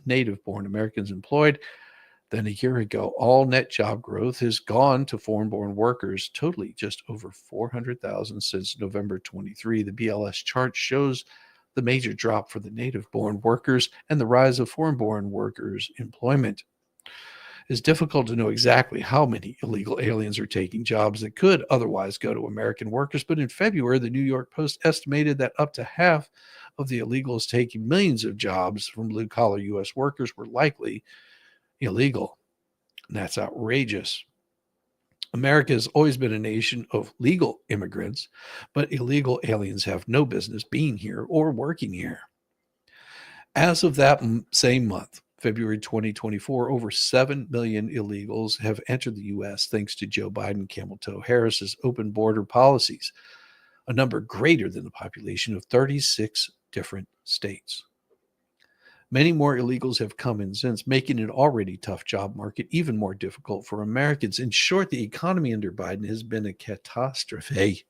native-born Americans employed than a year ago. All net job growth has gone to foreign-born workers, totally just over 400,000 since November 23. The BLS chart shows the major drop for the native-born workers and the rise of foreign-born workers' employment. It's difficult to know exactly how many illegal aliens are taking jobs that could otherwise go to American workers, but in February, the New York Post estimated that up to half of the illegals taking millions of jobs from blue-collar U.S. workers were likely illegal. And that's outrageous. America has always been a nation of legal immigrants, but illegal aliens have no business being here or working here. As of that same month, February 2024, over 7 million illegals have entered the U.S. thanks to Joe Biden, camel toe Harris's open border policies, a number greater than the population of 36 different states. Many more illegals have come in since, making an already tough job market even more difficult for Americans. In short, the economy under Biden has been a catastrophe.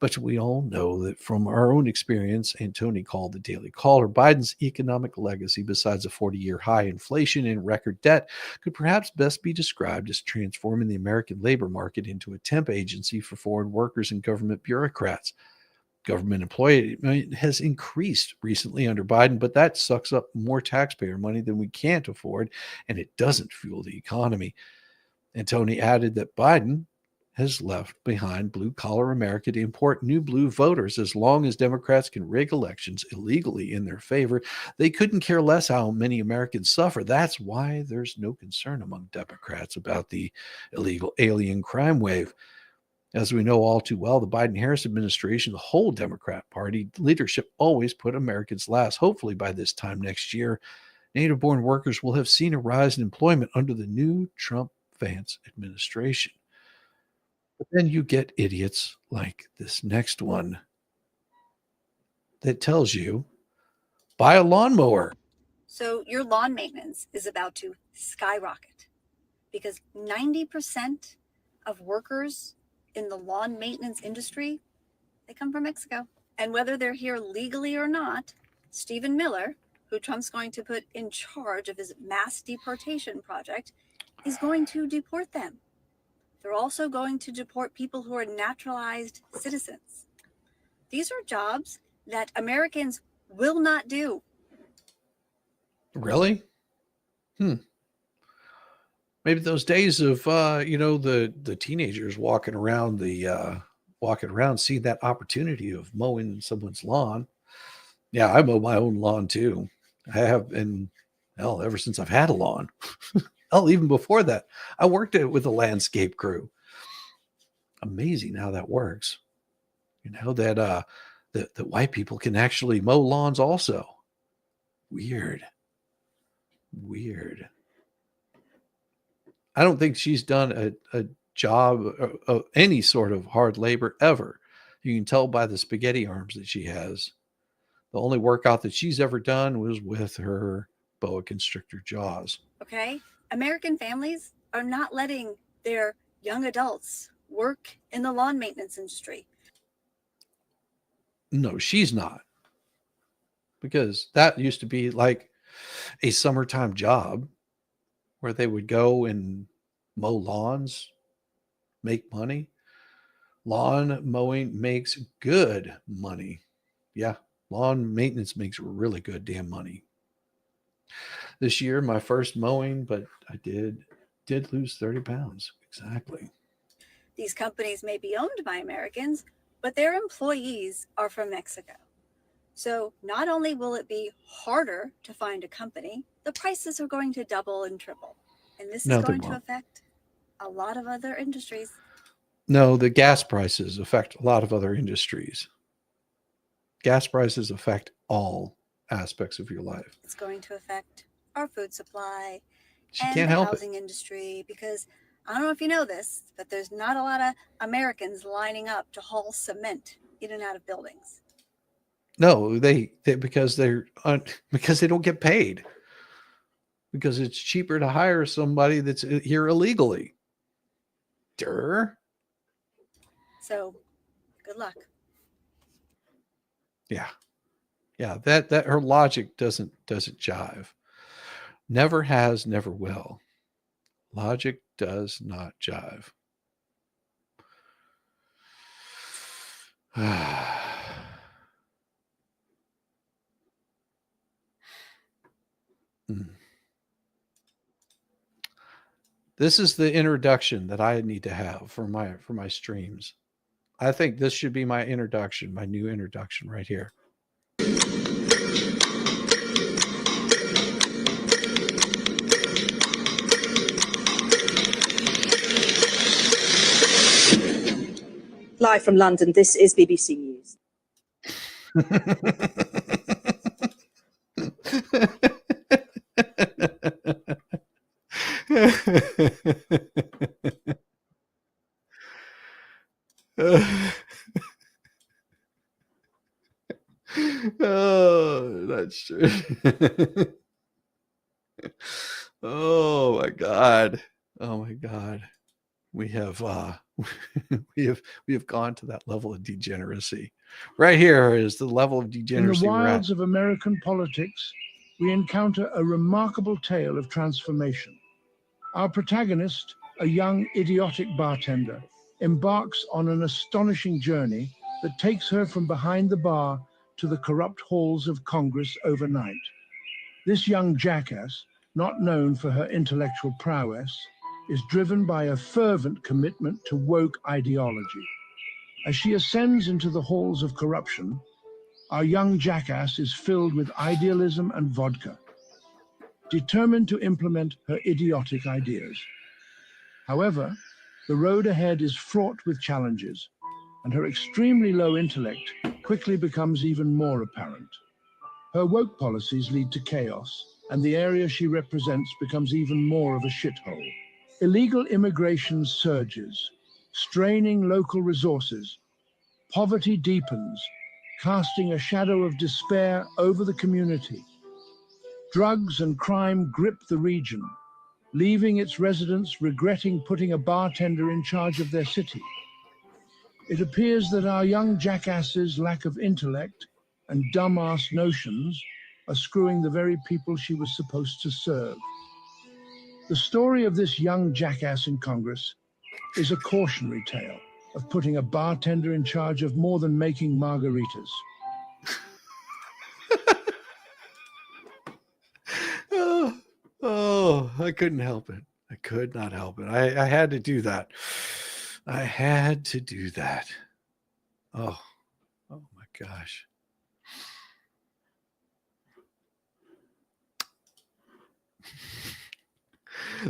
But we all know that from our own experience, and Tony called the Daily Caller, Biden's economic legacy, besides a 40-year high inflation and record debt, could perhaps best be described as transforming the American labor market into a temp agency for foreign workers and government bureaucrats. Government employment has increased recently under Biden, but that sucks up more taxpayer money than we can't afford, and it doesn't fuel the economy. And Tony added that Biden has left behind blue-collar America to import new blue voters. As long as Democrats can rig elections illegally in their favor, they couldn't care less how many Americans suffer. That's why there's no concern among Democrats about the illegal alien crime wave. As we know all too well, the Biden-Harris administration, the whole Democrat Party leadership always put Americans last. Hopefully by this time next year, native-born workers will have seen a rise in employment under the new Trump-Vance administration. But then you get idiots like this next one that tells you, buy a lawnmower. So your lawn maintenance is about to skyrocket because 90% of workers in the lawn maintenance industry, they come from Mexico. And whether they're here legally or not, Stephen Miller, who Trump's going to put in charge of his mass deportation project, is going to deport them. They're also going to deport people who are naturalized citizens. These are jobs that Americans will not do. Really? Maybe those days of the teenagers walking around seeing that opportunity of mowing someone's lawn. Yeah, I mow my own lawn too. I have been, ever since I've had a lawn. Even before that, I worked with a landscape crew. Amazing how that works. That white people can actually mow lawns also. Weird. I don't think she's done a job of any sort of hard labor ever. You can tell by the spaghetti arms that she has. The only workout that she's ever done was with her boa constrictor jaws. Okay? American families are not letting their young adults work in the lawn maintenance industry. No, she's not. Because that used to be like a summertime job where they would go and mow lawns, make money. Lawn mowing makes good money. Yeah, lawn maintenance makes really good damn money. This year, my first mowing, but I did lose 30 pounds. Exactly. These companies may be owned by Americans, but their employees are from Mexico. So not only will it be harder to find a company, the prices are going to double and triple. And this is going to affect a lot of other industries. No, the gas prices affect a lot of other industries. Gas prices affect all aspects of your life. It's going to affect our food supply and the housing industry, because I don't know if you know this, but there's not a lot of Americans lining up to haul cement in and out of buildings. No, because they don't get paid. Because it's cheaper to hire somebody that's here illegally. Durr. So, good luck. Yeah. That her logic doesn't jive. Never has, never will. Logic does not jive. This is the introduction that I need to have for my streams. I think this should be my introduction, my new introduction right here. Live from London, this is BBC News. Oh, that's true. Oh my God. Oh my God. We have we have gone to that level of degeneracy. Right here is the level of In the degeneracy we're at. wilds of American politics, we encounter a remarkable tale of transformation. Our protagonist, a young idiotic bartender, embarks on an astonishing journey that takes her from behind the bar to the corrupt halls of Congress overnight. This young jackass, not known for her intellectual prowess, is driven by a fervent commitment to woke ideology. As she ascends into the halls of corruption, our young jackass is filled with idealism and vodka, determined to implement her idiotic ideas. However, the road ahead is fraught with challenges, and her extremely low intellect quickly becomes even more apparent. Her woke policies lead to chaos, and the area she represents becomes even more of a shithole. Illegal immigration surges, straining local resources. Poverty deepens, casting a shadow of despair over the community. Drugs and crime grip the region, leaving its residents regretting putting a bartender in charge of their city. It appears that our young jackass's lack of intellect and dumbass notions are screwing the very people she was supposed to serve. The story of this young jackass in Congress is a cautionary tale of putting a bartender in charge of more than making margaritas. Oh, I couldn't help it. I could not help it. I had to do that. I had to do that. Oh my gosh.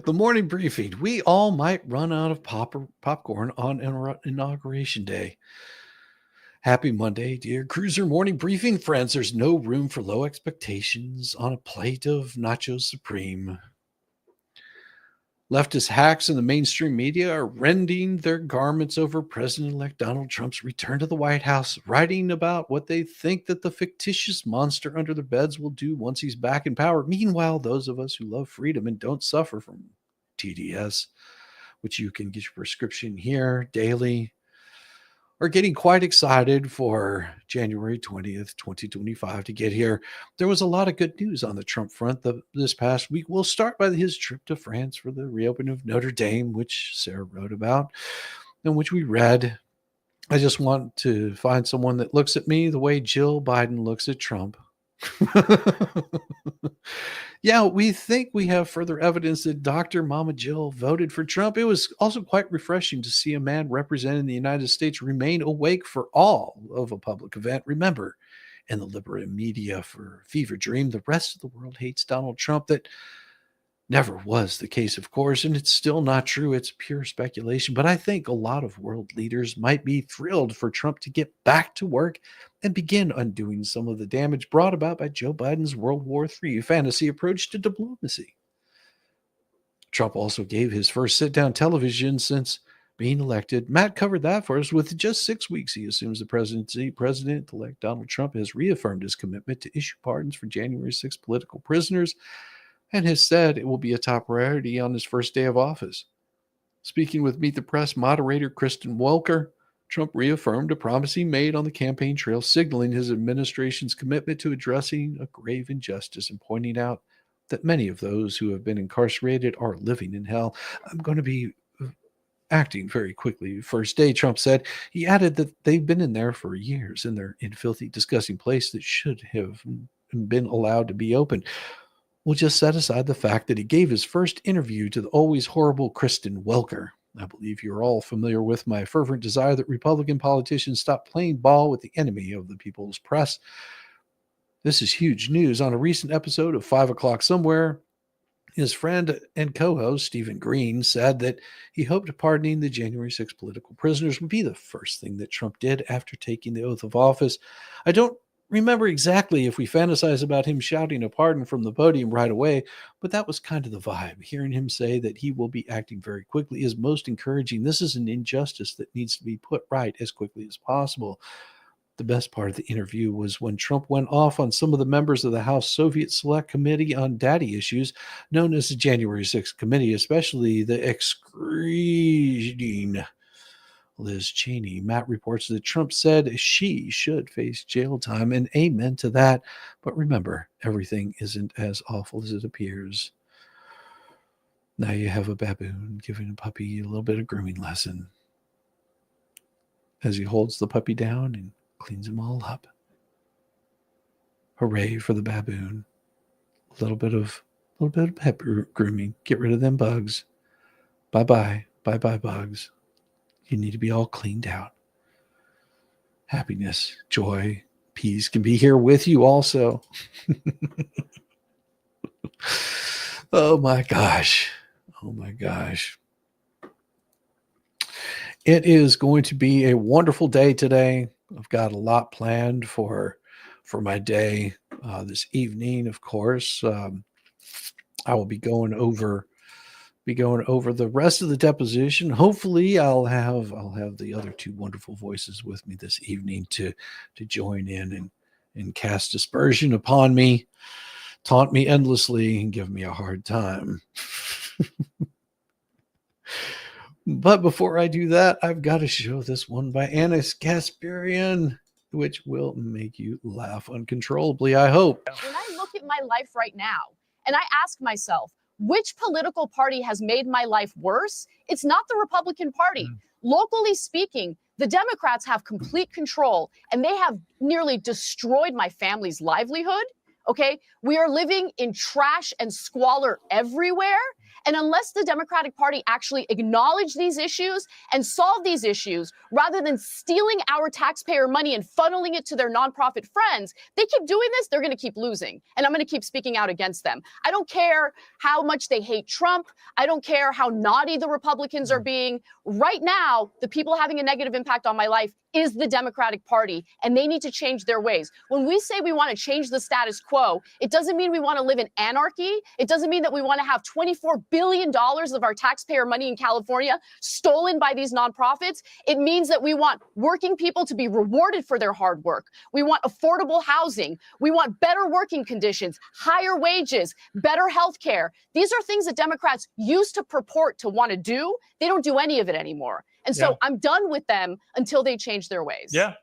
The morning briefing. We all might run out of popcorn on Inauguration Day. Happy Monday, dear Cruiser Morning Briefing friends. There's no room for low expectations on a plate of nachos supreme. Leftist hacks in the mainstream media are rending their garments over President-elect Donald Trump's return to the White House, writing about what they think that the fictitious monster under their beds will do once he's back in power. Meanwhile, those of us who love freedom and don't suffer from TDS, which you can get your prescription here daily, are getting quite excited for January 20th, 2025 to get here. There was a lot of good news on the Trump front this past week. We'll start by his trip to France for the reopening of Notre Dame, which Sarah wrote about and which we read. I just want to find someone that looks at me the way Jill Biden looks at Trump. Yeah, we think we have further evidence that Dr. Mama Jill voted for Trump. It was also quite refreshing to see a man representing the United States remain awake for all of a public event. Remember, in the liberal media for fever dream, the rest of the world hates Donald Trump. That never was the case, of course, and it's still not true. It's pure speculation. But I think a lot of world leaders might be thrilled for Trump to get back to work and begin undoing some of the damage brought about by Joe Biden's World War III fantasy approach to diplomacy. Trump also gave his first sit-down television since being elected. Matt covered that for us. With just 6 weeks, he assumes the presidency. President-elect Donald Trump has reaffirmed his commitment to issue pardons for January 6th political prisoners and has said it will be a top priority on his first day of office. Speaking with Meet the Press moderator Kristen Welker, Trump reaffirmed a promise he made on the campaign trail, signaling his administration's commitment to addressing a grave injustice and pointing out that many of those who have been incarcerated are living in hell. I'm going to be acting very quickly. First day, Trump said. He added that they've been in there for years and they're in filthy, disgusting place that should have been allowed to be open. We'll just set aside the fact that he gave his first interview to the always horrible Kristen Welker. I believe you're all familiar with my fervent desire that Republican politicians stop playing ball with the enemy of the people's press. This is huge news. On a recent episode of 5 O'Clock Somewhere, his friend and co-host Stephen Green said that he hoped pardoning the January 6th political prisoners would be the first thing that Trump did after taking the oath of office. I don't remember exactly if we fantasize about him shouting a pardon from the podium right away, but that was kind of the vibe. Hearing him say that he will be acting very quickly is most encouraging. This is an injustice that needs to be put right as quickly as possible. The best part of the interview was when Trump went off on some of the members of the House Soviet Select Committee on Daddy Issues, known as the January 6th Committee, especially the excruciating Liz Cheney. Matt reports that Trump said she should face jail time, and amen to that. But remember, everything isn't as awful as it appears. Now you have a baboon giving a puppy a little bit of grooming lesson as he holds the puppy down and cleans them all up. Hooray for the baboon. A little bit of pet grooming. Get rid of them bugs. Bye-bye. Bye-bye, bugs. You need to be all cleaned out. Happiness, joy, peace can be here with you also. Oh my gosh. Oh my gosh. It is going to be a wonderful day today. I've got a lot planned for my day this evening. Of course, I will be going over the rest of the deposition. Hopefully, I'll have the other two wonderful voices with me this evening to join in and cast dispersion upon me, taunt me endlessly, and give me a hard time. But before I do that, I've got to show this one by Anis Kasparian, which will make you laugh uncontrollably, I hope. When I look at my life right now and I ask myself, which political party has made my life worse? It's not the Republican Party. Locally speaking, the Democrats have complete control and they have nearly destroyed my family's livelihood. Okay, we are living in trash and squalor everywhere. And unless the Democratic Party actually acknowledge these issues and solve these issues, rather than stealing our taxpayer money and funneling it to their nonprofit friends, they keep doing this, they're going to keep losing. And I'm going to keep speaking out against them. I don't care how much they hate Trump. I don't care how naughty the Republicans are being. Right now, the people having a negative impact on my life is the Democratic Party, and they need to change their ways. When we say we want to change the status quo, it doesn't mean we want to live in anarchy. It doesn't mean that we want to have $24 billion of our taxpayer money in California stolen by these nonprofits. It means that we want working people to be rewarded for their hard work. We want affordable housing. We want better working conditions, higher wages, better health care. These are things that Democrats used to purport to want to do. They don't do any of it anymore. And so I'm done with them until they change their ways. Yeah.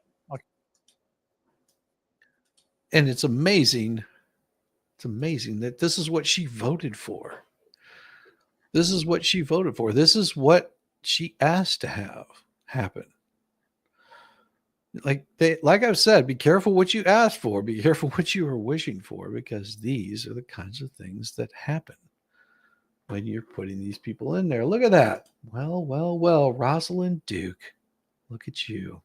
And it's amazing. It's amazing that this is what she voted for. This is what she voted for. This is what she asked to have happen. Like I've said, be careful what you ask for. Be careful what you are wishing for, because these are the kinds of things that happen when you're putting these people in there. Look at that. Well, Rosalind Duke. Look at you.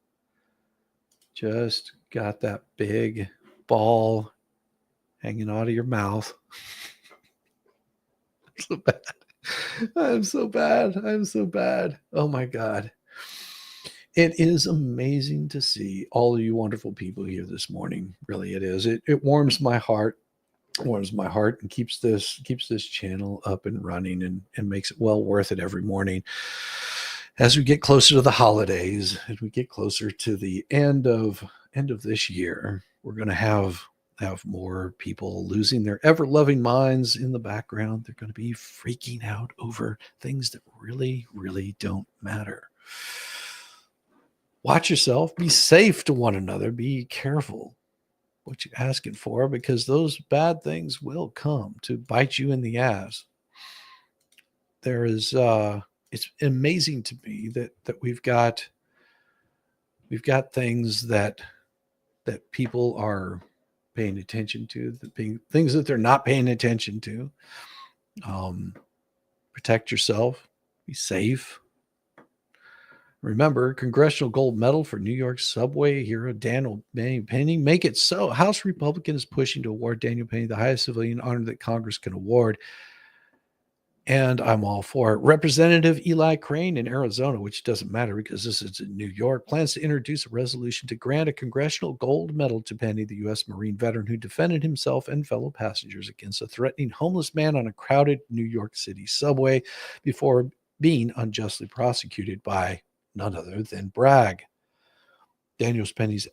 Just got that big ball hanging out of your mouth. So bad. I'm so bad. Oh my God. It is amazing to see all of you wonderful people here this morning. Really, it is. It warms my heart. Warms my heart and keeps this channel up and running and makes it well worth it every morning. As we get closer to the holidays, as we get closer to the end of this year, we're going to have more people losing their ever-loving minds in the background. They're going to be freaking out over things that really, really don't matter. Watch yourself. Be safe to one another. Be careful what you're asking for, because those bad things will come to bite you in the ass. There is it's amazing to me that we've got things that people are paying attention to, things that they're not paying attention to. Protect yourself, be safe. Remember, Congressional Gold Medal for New York subway hero Daniel Penny. Make it so. House Republican is pushing to award Daniel Penny the highest civilian honor that Congress can award. And I'm all for it. Representative Eli Crane in Arizona, which doesn't matter because this is in New York, plans to introduce a resolution to grant a Congressional Gold Medal to Penny, the U.S. Marine veteran who defended himself and fellow passengers against a threatening homeless man on a crowded New York City subway before being unjustly prosecuted by none other than Bragg. Daniel Penny's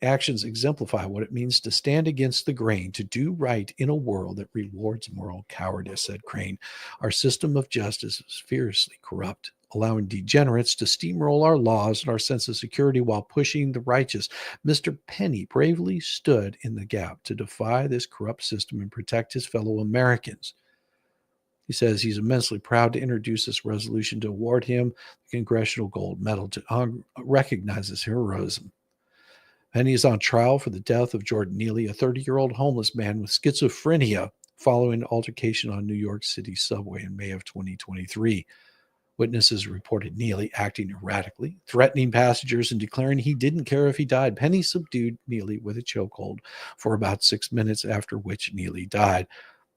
actions exemplify what it means to stand against the grain, to do right in a world that rewards moral cowardice, said Crane. Our system of justice is fiercely corrupt, allowing degenerates to steamroll our laws and our sense of security while pushing the righteous. Mr. Penny bravely stood in the gap to defy this corrupt system and protect his fellow Americans. He says he's immensely proud to introduce this resolution to award him the Congressional Gold Medal to recognize his heroism. Penny is on trial for the death of Jordan Neely, a 30-year-old homeless man with schizophrenia, following an altercation on New York City subway in May of 2023. Witnesses reported Neely acting erratically, threatening passengers, and declaring he didn't care if he died. Penny subdued Neely with a chokehold for about 6 minutes, after which Neely died.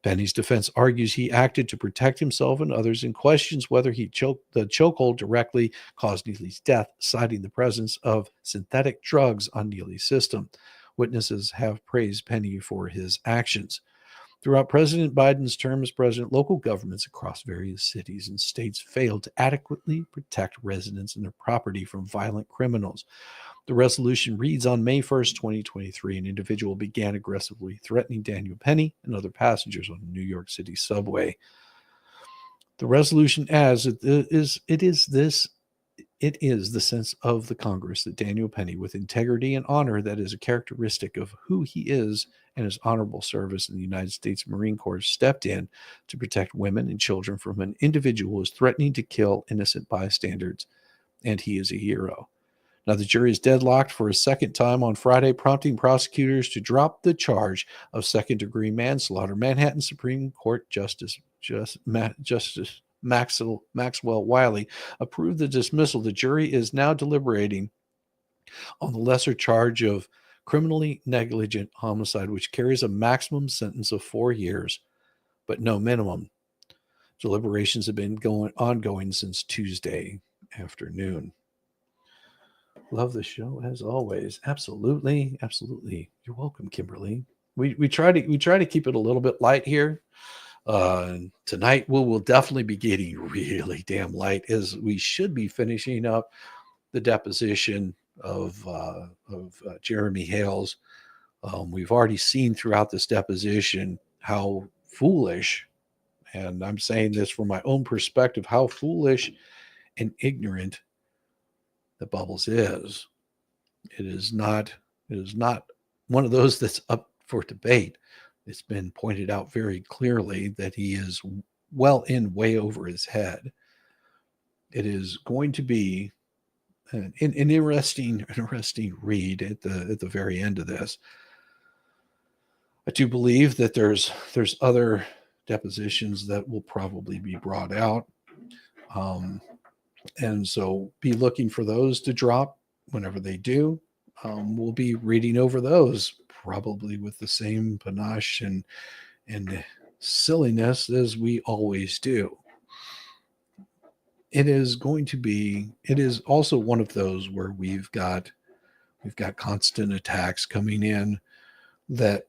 Penny's defense argues he acted to protect himself and others and questions whether the chokehold directly caused Neely's death, citing the presence of synthetic drugs on Neely's system. Witnesses have praised Penny for his actions. Throughout President Biden's term as president, local governments across various cities and states failed to adequately protect residents and their property from violent criminals. The resolution reads, on May 1st, 2023, an individual began aggressively threatening Daniel Penny and other passengers on the New York City subway. The resolution adds that it is the sense of the Congress that Daniel Penny, with integrity and honor that is a characteristic of who he is and his honorable service in the United States Marine Corps, stepped in to protect women and children from an individual who is threatening to kill innocent bystanders, and he is a hero. Now, the jury is deadlocked for a second time on Friday, prompting prosecutors to drop the charge of second-degree manslaughter. Manhattan Supreme Court Justice Maxwell Wiley approved the dismissal. The jury is now deliberating on the lesser charge of criminally negligent homicide, which carries a maximum sentence of 4 years, but no minimum. Deliberations have been ongoing since Tuesday afternoon. Love the show as always. Absolutely, absolutely. You're welcome, Kimberly. We try to keep it a little bit light here. Tonight we will definitely be getting really damn light, as we should be finishing up the deposition of Jeremy Hales. We've already seen throughout this deposition how foolish, and I'm saying this from my own perspective, how foolish and ignorant the Bubbles is. It is not one of those that's up for debate. It's been pointed out very clearly that he is way over his head. It is going to be an interesting read at the very end of this. I do believe that there's other depositions that will probably be brought out. And so be looking for those to drop whenever they do. We'll be reading over those probably with the same panache and silliness as we always do. It is also one of those where we've got constant attacks coming in that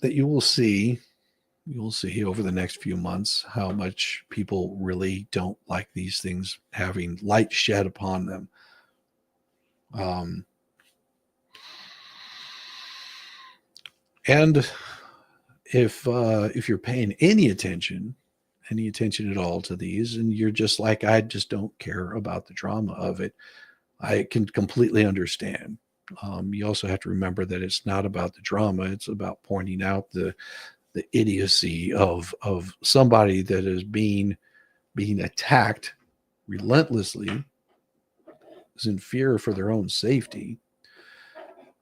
you will see. You'll see over the next few months how much people really don't like these things having light shed upon them. And if you're paying any attention at all to these, and you're just like, I just don't care about the drama of it, I can completely understand. You also have to remember that it's not about the drama. It's about pointing out the idiocy of somebody that is being attacked relentlessly, is in fear for their own safety.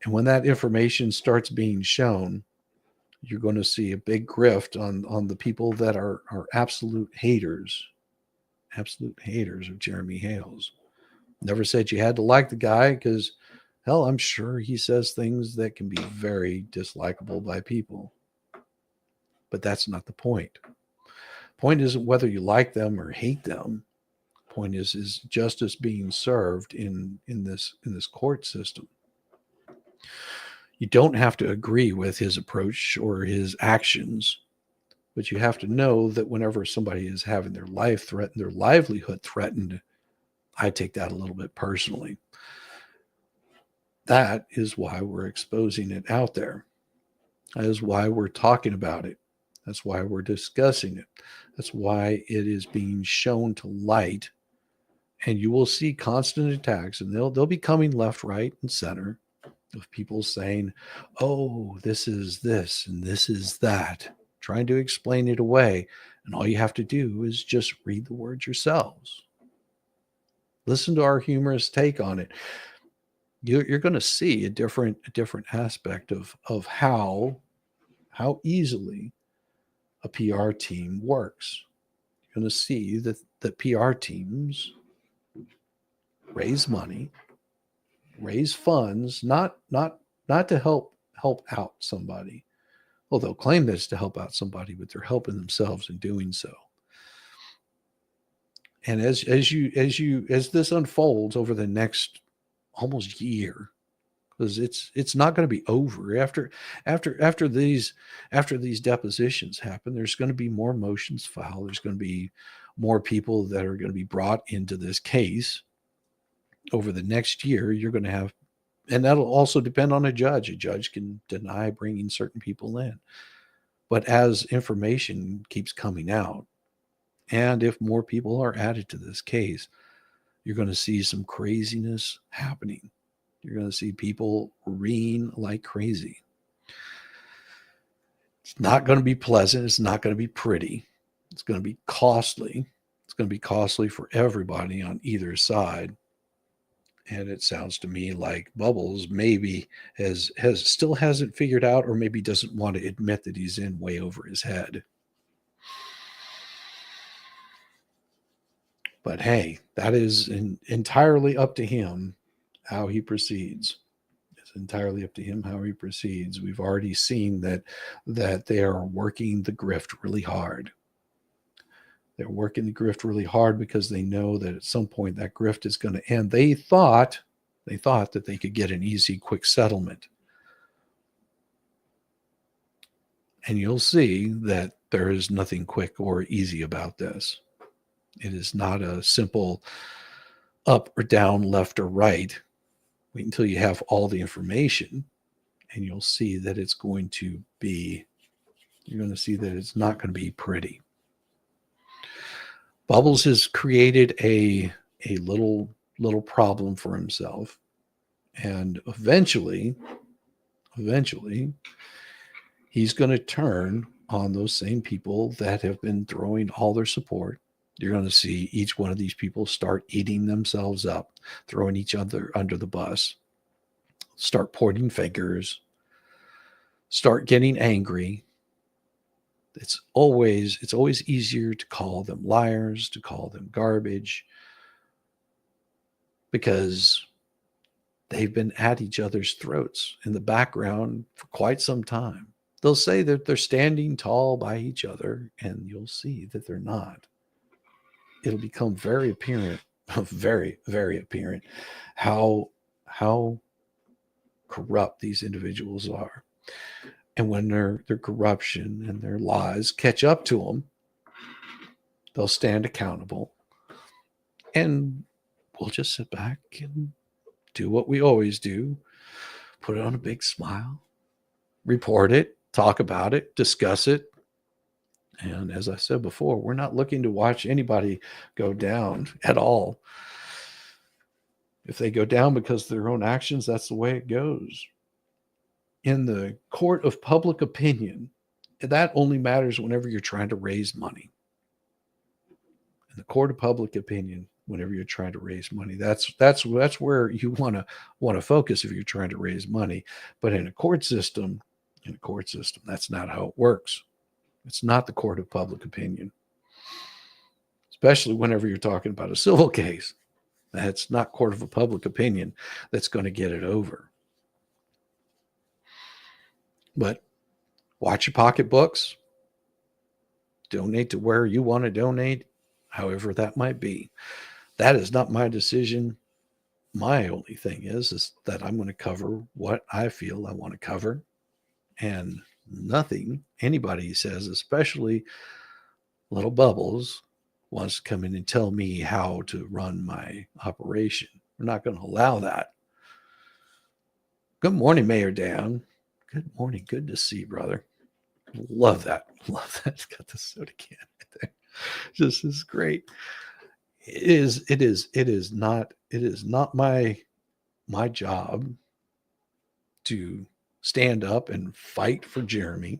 And when that information starts being shown, you're going to see a big grift on the people that are absolute haters of Jeremy Hales. Never said you had to like the guy, because hell, I'm sure he says things that can be very dislikable by people. But that's not the point. Point isn't whether you like them or hate them. Point is justice being served in this court system. You don't have to agree with his approach or his actions, but you have to know that whenever somebody is having their life threatened, their livelihood threatened, I take that a little bit personally. That is why we're exposing it out there. That is why we're talking about it. That's why we're discussing it. That's why it is being shown to light. And you will see constant attacks, and they'll be coming left, right, and center of people saying, oh, this is this and this is that, trying to explain it away. And all you have to do is just read the words yourselves. Listen to our humorous take on it. You're going to see a different aspect of how easily a PR team works. You're going to see that PR teams raise money, raise funds, not to help out somebody. Well, they'll claim that it's to help out somebody, but they're helping themselves in doing so. And as this unfolds over the next almost year, because it's not going to be over after these depositions happen, there's going to be more motions filed. There's going to be more people that are going to be brought into this case over the next year. You're going to have, and that'll also depend on a judge. A judge can deny bringing certain people in. But as information keeps coming out, and if more people are added to this case, you're going to see some craziness happening. You're going to see people reeing like crazy. It's not going to be pleasant. It's not going to be pretty. It's going to be costly. It's going to be costly for everybody on either side. And it sounds to me like Bubbles maybe still hasn't figured out, or maybe doesn't want to admit that he's in way over his head. But hey, that is entirely up to him how he proceeds. It's entirely up to him how he proceeds. We've already seen that they are working the grift really hard. They're working the grift really hard because they know that at some point that grift is going to end. They thought that they could get an easy, quick settlement. And you'll see that there is nothing quick or easy about this. It is not a simple up or down, left or right. Wait until you have all the information, and you'll see that it's going to be, you're going to see that it's not going to be pretty. Bubbles has created a little problem for himself, and eventually he's going to turn on those same people that have been throwing all their support. You're going to see each one of these people start eating themselves up, throwing each other under the bus, start pointing fingers, start getting angry. It's always easier to call them liars, to call them garbage, because they've been at each other's throats in the background for quite some time. They'll say that they're standing tall by each other, and you'll see that they're not. It'll become very apparent, very, very apparent how corrupt these individuals are. And when their corruption and their lies catch up to them, they'll stand accountable. And we'll just sit back and do what we always do. Put it on a big smile, report it, talk about it, discuss it. And as I said before, we're not looking to watch anybody go down at all. If they go down because of their own actions, that's the way it goes. In the court of public opinion, that only matters whenever you're trying to raise money. In the court of public opinion, whenever you're trying to raise money, that's where you want to focus if you're trying to raise money. But in a court system, that's not how it works. It's not the court of public opinion, especially whenever you're talking about a civil case. That's not court of public opinion that's going to get it over. But watch your pocketbooks, donate to where you want to donate, however that might be. That is not my decision. My only thing is that I'm going to cover what I feel I want to cover, and nothing anybody says, especially little Bubbles, wants to come in and tell me how to run my operation. We're not going to allow that. Good morning, Mayor Dan. Good morning. Good to see you, brother. Love that. Love that. It's got the soda can right there. This is great. It is not my job to stand up and fight for Jeremy,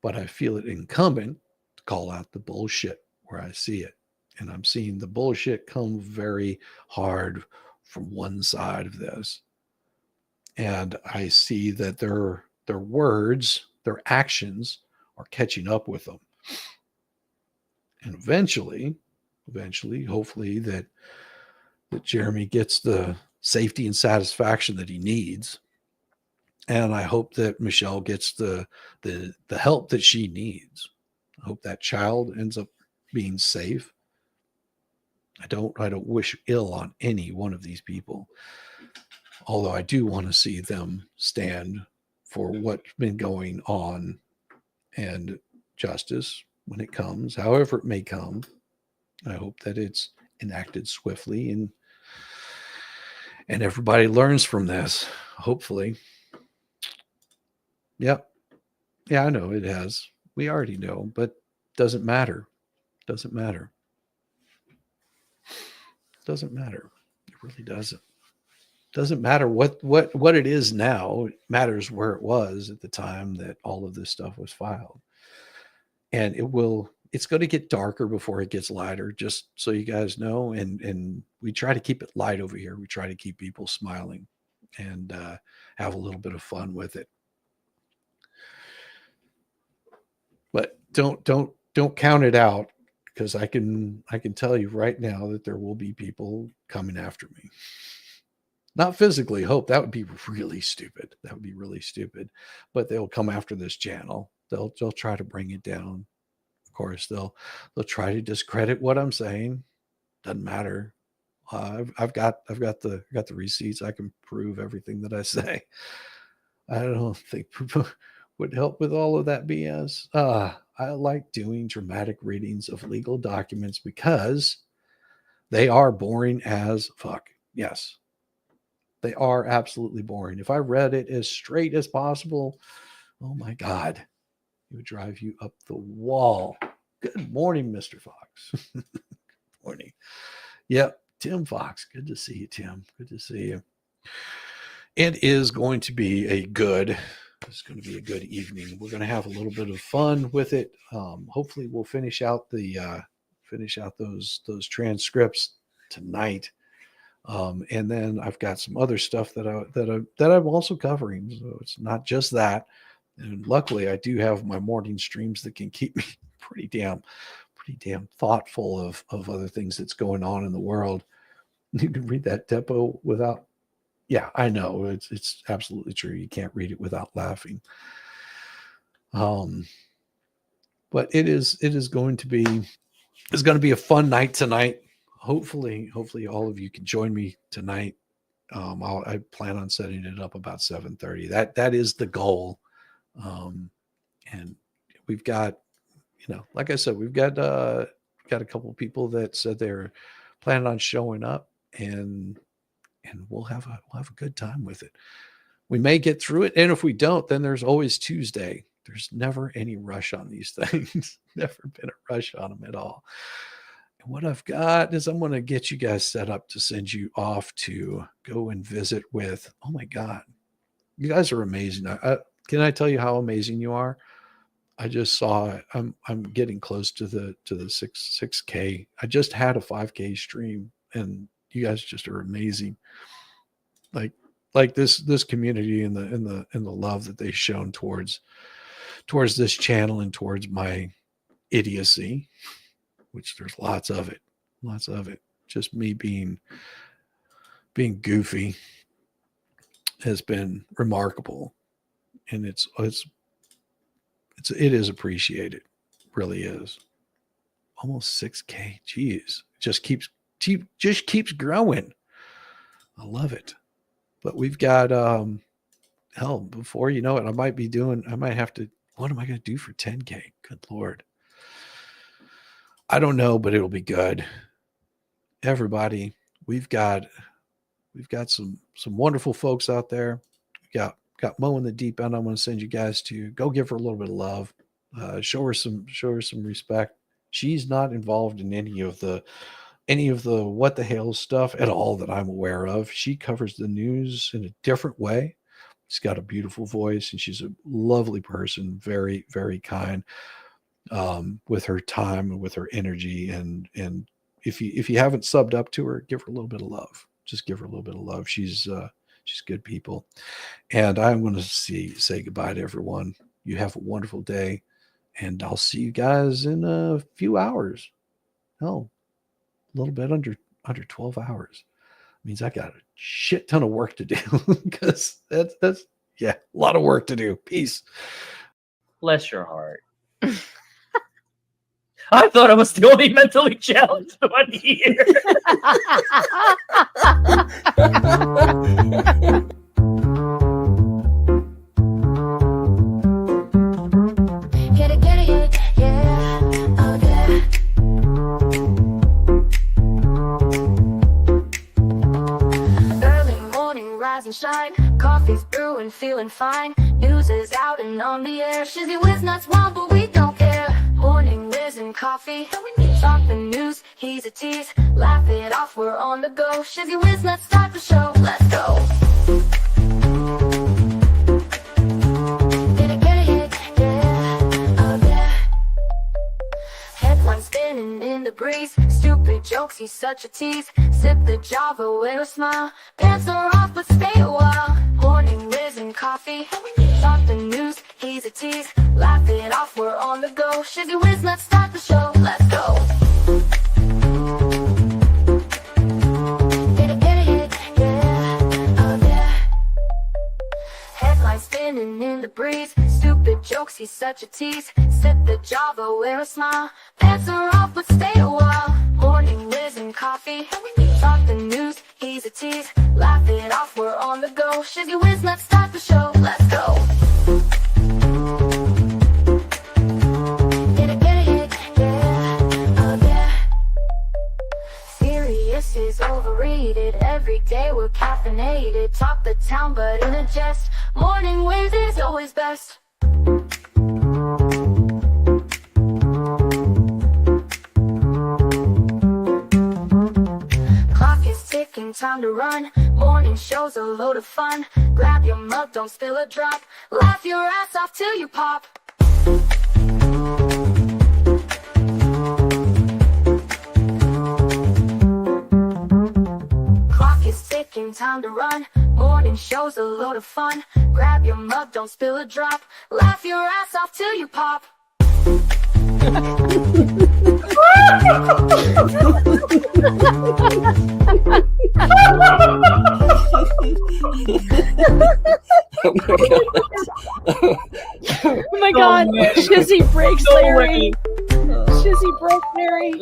but I feel it incumbent to call out the bullshit where I see it. And I'm seeing the bullshit come very hard from one side of this. And I see that their words, their actions are catching up with them. And eventually, hopefully that Jeremy gets the safety and satisfaction that he needs. And I hope that Michelle gets the help that she needs. I hope that child ends up being safe. I don't wish ill on any one of these people. Although I do want to see them stand for what's been going on and justice when it comes, however it may come. I hope that it's enacted swiftly and everybody learns from this, hopefully. Yep. Yeah, I know it has. We already know, but doesn't matter. Doesn't matter. Doesn't matter. It really doesn't. Doesn't matter what it is now. It matters where it was at the time that all of this stuff was filed. And it's going to get darker before it gets lighter, just so you guys know. And we try to keep it light over here. We try to keep people smiling and have a little bit of fun with it. But don't count it out, because I can tell you right now that there will be people coming after me. Not physically, hope that would be really stupid. That would be really stupid. But they'll come after this channel. They'll try to bring it down. Of course, they'll try to discredit what I'm saying. Doesn't matter. I've got the receipts. I can prove everything that I say. I don't think people would help with all of that BS. I like doing dramatic readings of legal documents because they are boring as fuck. Yes. They are absolutely boring. If I read it as straight as possible, oh my God, it would drive you up the wall. Good morning, Mr. Fox. Good morning. Yep, Tim Fox. Good to see you, Tim. Good to see you. It is going to be a good evening. We're going to have a little bit of fun with it. Hopefully, we'll finish out those transcripts tonight. And then I've got some other stuff that I'm also covering. So it's not just that. And luckily, I do have my morning streams that can keep me pretty damn thoughtful of other things that's going on in the world. You can read that depo without. Yeah, I know it's absolutely true. You can't read it without laughing. But it's going to be a fun night tonight. Hopefully all of you can join me tonight. I plan on setting it up about 7:30. That is the goal. And we've got, like I said, we've got a couple of people that said they're planning on showing up, and we'll have a good time with it. We may get through it, and if we don't, then there's always Tuesday. There's never any rush on these things. Never been a rush on them at all. And what I've got is I'm going to get you guys set up to send you off to go and visit with. Oh my God, you guys are amazing. Can I tell you how amazing you are? I just saw it. I'm getting close to the 6K. I just had a 5K stream, and you guys just are amazing. Like this community and the love that they've shown towards this channel and towards my idiocy, which there's lots of it. Just me being goofy has been remarkable, and it is appreciated. Really is. Almost 6K. Jeez. Just keeps growing. I love it. But we've got before you know it, what am I going to do for 10K? Good Lord. I don't know, but it'll be good. Everybody, we've got some wonderful folks out there. got Mo in the deep end. I want to send you guys to go give her a little bit of love. Show her some respect. She's not involved in any of the what the hell stuff at all that I'm aware of. She covers the news in a different way. She's got a beautiful voice, and she's a lovely person, very, very kind with her time and with her energy. And if you haven't subbed up to her, give her a little bit of love. Just give her a little bit of love. She's good people. And I'm going to say goodbye to everyone. You have a wonderful day, and I'll see you guys in a few hours. Oh, a little bit under 12 hours. Means I got a shit ton of work to do because that's a lot of work to do. Peace. Bless your heart. I thought I was the only mentally challenged one here. Get it, yeah, oh yeah. Early morning, rise and shine. Coffee's brewing, feeling fine. News is out and on the air. Shizzy Whiz nuts wild, but we don't care. Morning, Whiz and Coffee. Talk the news, he's a tease. Laugh it off, we're on the go. Shizzy Whiz nuts, start the show. Let's go. Get it, yeah, oh yeah. Headlines spinning in the breeze. Stupid jokes, he's such a tease. Sip the Java with a smile. Pants are off, but stay a while. Morning, Whiz and Coffee. Talk the news, he's a tease. Laugh it off, we're on the go. Shizzy Whiz, let's start the show. Let's go. Get it, yeah, oh yeah. Headlines spinning in the breeze. Stupid jokes, he's such a tease. Sip the Java, wear a smile. Pants are off, but stay a while. Morning, Whiz and Coffee. Talk the news, he's a tease. Laugh it off, we're on the go. Shizzy Whiz, let's start the show. Let's go. Get it, yeah, oh yeah. Serious is overrated. Every day we're caffeinated. Talk the town, but in a jest. Morning Whiz is always best. Clock is ticking, time to run. Morning show's a load of fun. Grab your mug, don't spill a drop. Laugh your ass off till you pop. Clock is ticking, time to run. Morning show's a load of fun. Grab your mug, don't spill a drop. Laugh your ass off till you pop. Oh my god, Shizzy breaks Larry. Shizzy broke Larry.